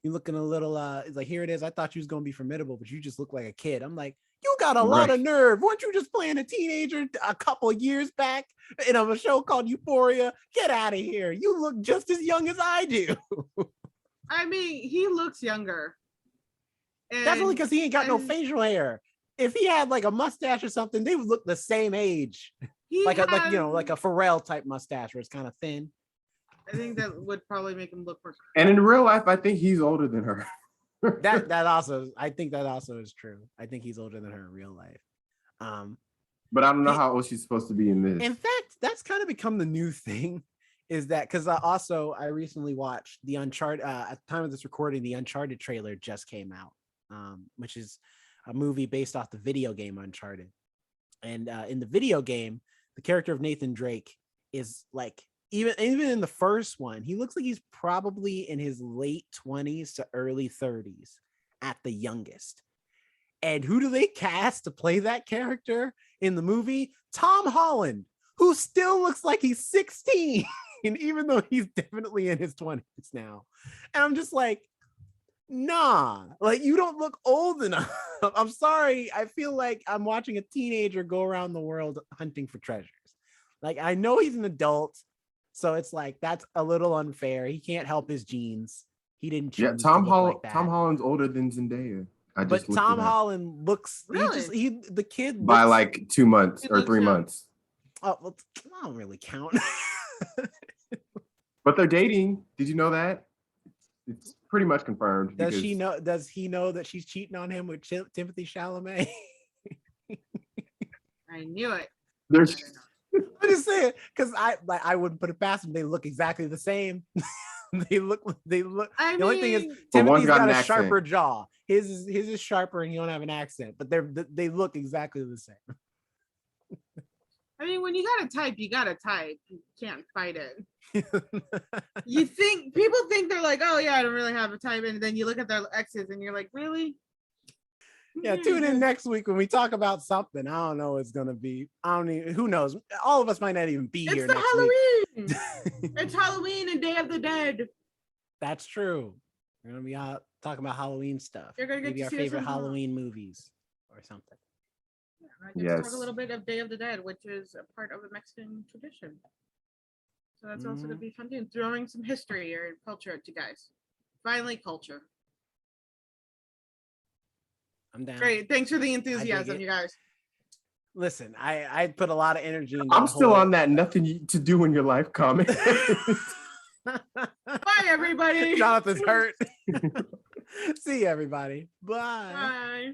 C: you looking a little it's like, here it is. I thought you was gonna be formidable, but you just look like a kid. I'm like, You got a lot
A: Right.
C: of nerve. Weren't you just playing a teenager a couple of years back in a show called Euphoria? Get out of here. You look just as young as I do.
B: I mean, he looks younger.
C: That's only
B: And-
C: because he ain't got no
B: and
C: facial hair. If he had like a mustache or something, they would look the same age.
B: he
C: Like a
B: has-
C: like a Pharrell type mustache where it's kind of thin.
B: I think that would probably make him look more.
A: And in real life, I think he's older than her.
C: That also, I think that also is true. I think he's older than her in real life.
A: But I don't know how old she's supposed to be in this.
C: In fact, that's kind of become the new thing, is that because I recently watched the Uncharted. At the time of this recording, the Uncharted trailer just came out, which is a movie based off the video game Uncharted. And in the video game, the character of Nathan Drake is like, even in the first one, he looks like he's probably in his late 20s to early 30s at the youngest. And who do they cast to play that character in the movie? Tom Holland, who still looks like he's 16, even though he's definitely in his 20s now. And I'm just like, nah, like you don't look old enough. I'm sorry. I feel like I'm watching a teenager go around the world hunting for treasures. Like, I know he's an adult, so it's like that's a little unfair. He can't help his genes. He didn't choose.
A: Yeah,
C: to
A: Tom
C: look
A: Holland.
C: like that.
A: Tom Holland's older than Zendaya. I
C: But
A: just looked
C: Tom
A: it up.
C: Holland looks
B: Really?
C: the kid
A: By
C: looks-
A: like 2 months
B: He
A: or
B: looks
A: 3
B: young.
A: months.
C: oh, well, I don't really count.
A: But they're dating. Did you know that? It's pretty much confirmed.
C: Does
A: because-
C: she know? Does he know that she's cheating on him with Timothy Chalamet?
B: I knew it.
A: There's
C: I'm just saying, because I wouldn't put it past them. They look exactly the same. they look.
B: I
C: The only thing is,
B: mean,
A: But one's
C: Timothy's
A: got
C: got
A: an
C: a
A: accent.
C: sharper jaw. His is sharper, and you don't have an accent. But they look exactly the same.
B: when you gotta type, you gotta type. You can't fight it. You think people think they're like, oh yeah, I don't really have a type, and then you look at their exes and you're like, really?
C: Yeah, tune in next week when we talk about something. I don't know. It's gonna be. I don't even. Who knows? All of us might not even be
B: It's
C: here
B: the
C: next week.
B: Halloween. It's Halloween and Day of the Dead.
C: That's true. We're gonna be out talking about Halloween stuff.
B: You're gonna get
C: Maybe
B: to
C: our
B: see us
C: favorite
B: in Halloween.
C: Halloween movies or something.
B: I get to talk
A: Yes.
B: a little bit of Day of the Dead, which is a part of the Mexican tradition. So that's also gonna be fun too. Throwing some history or culture at you guys. Finally, culture.
C: I'm down.
B: Great. Thanks for the enthusiasm,
C: it.
B: you guys.
C: Listen, I put a lot of energy into
A: I'm
C: the
A: still
C: whole-
A: on that nothing to do in your life comment.
B: Bye, everybody.
C: Jonathan's hurt. See you, everybody. Bye.
B: Bye.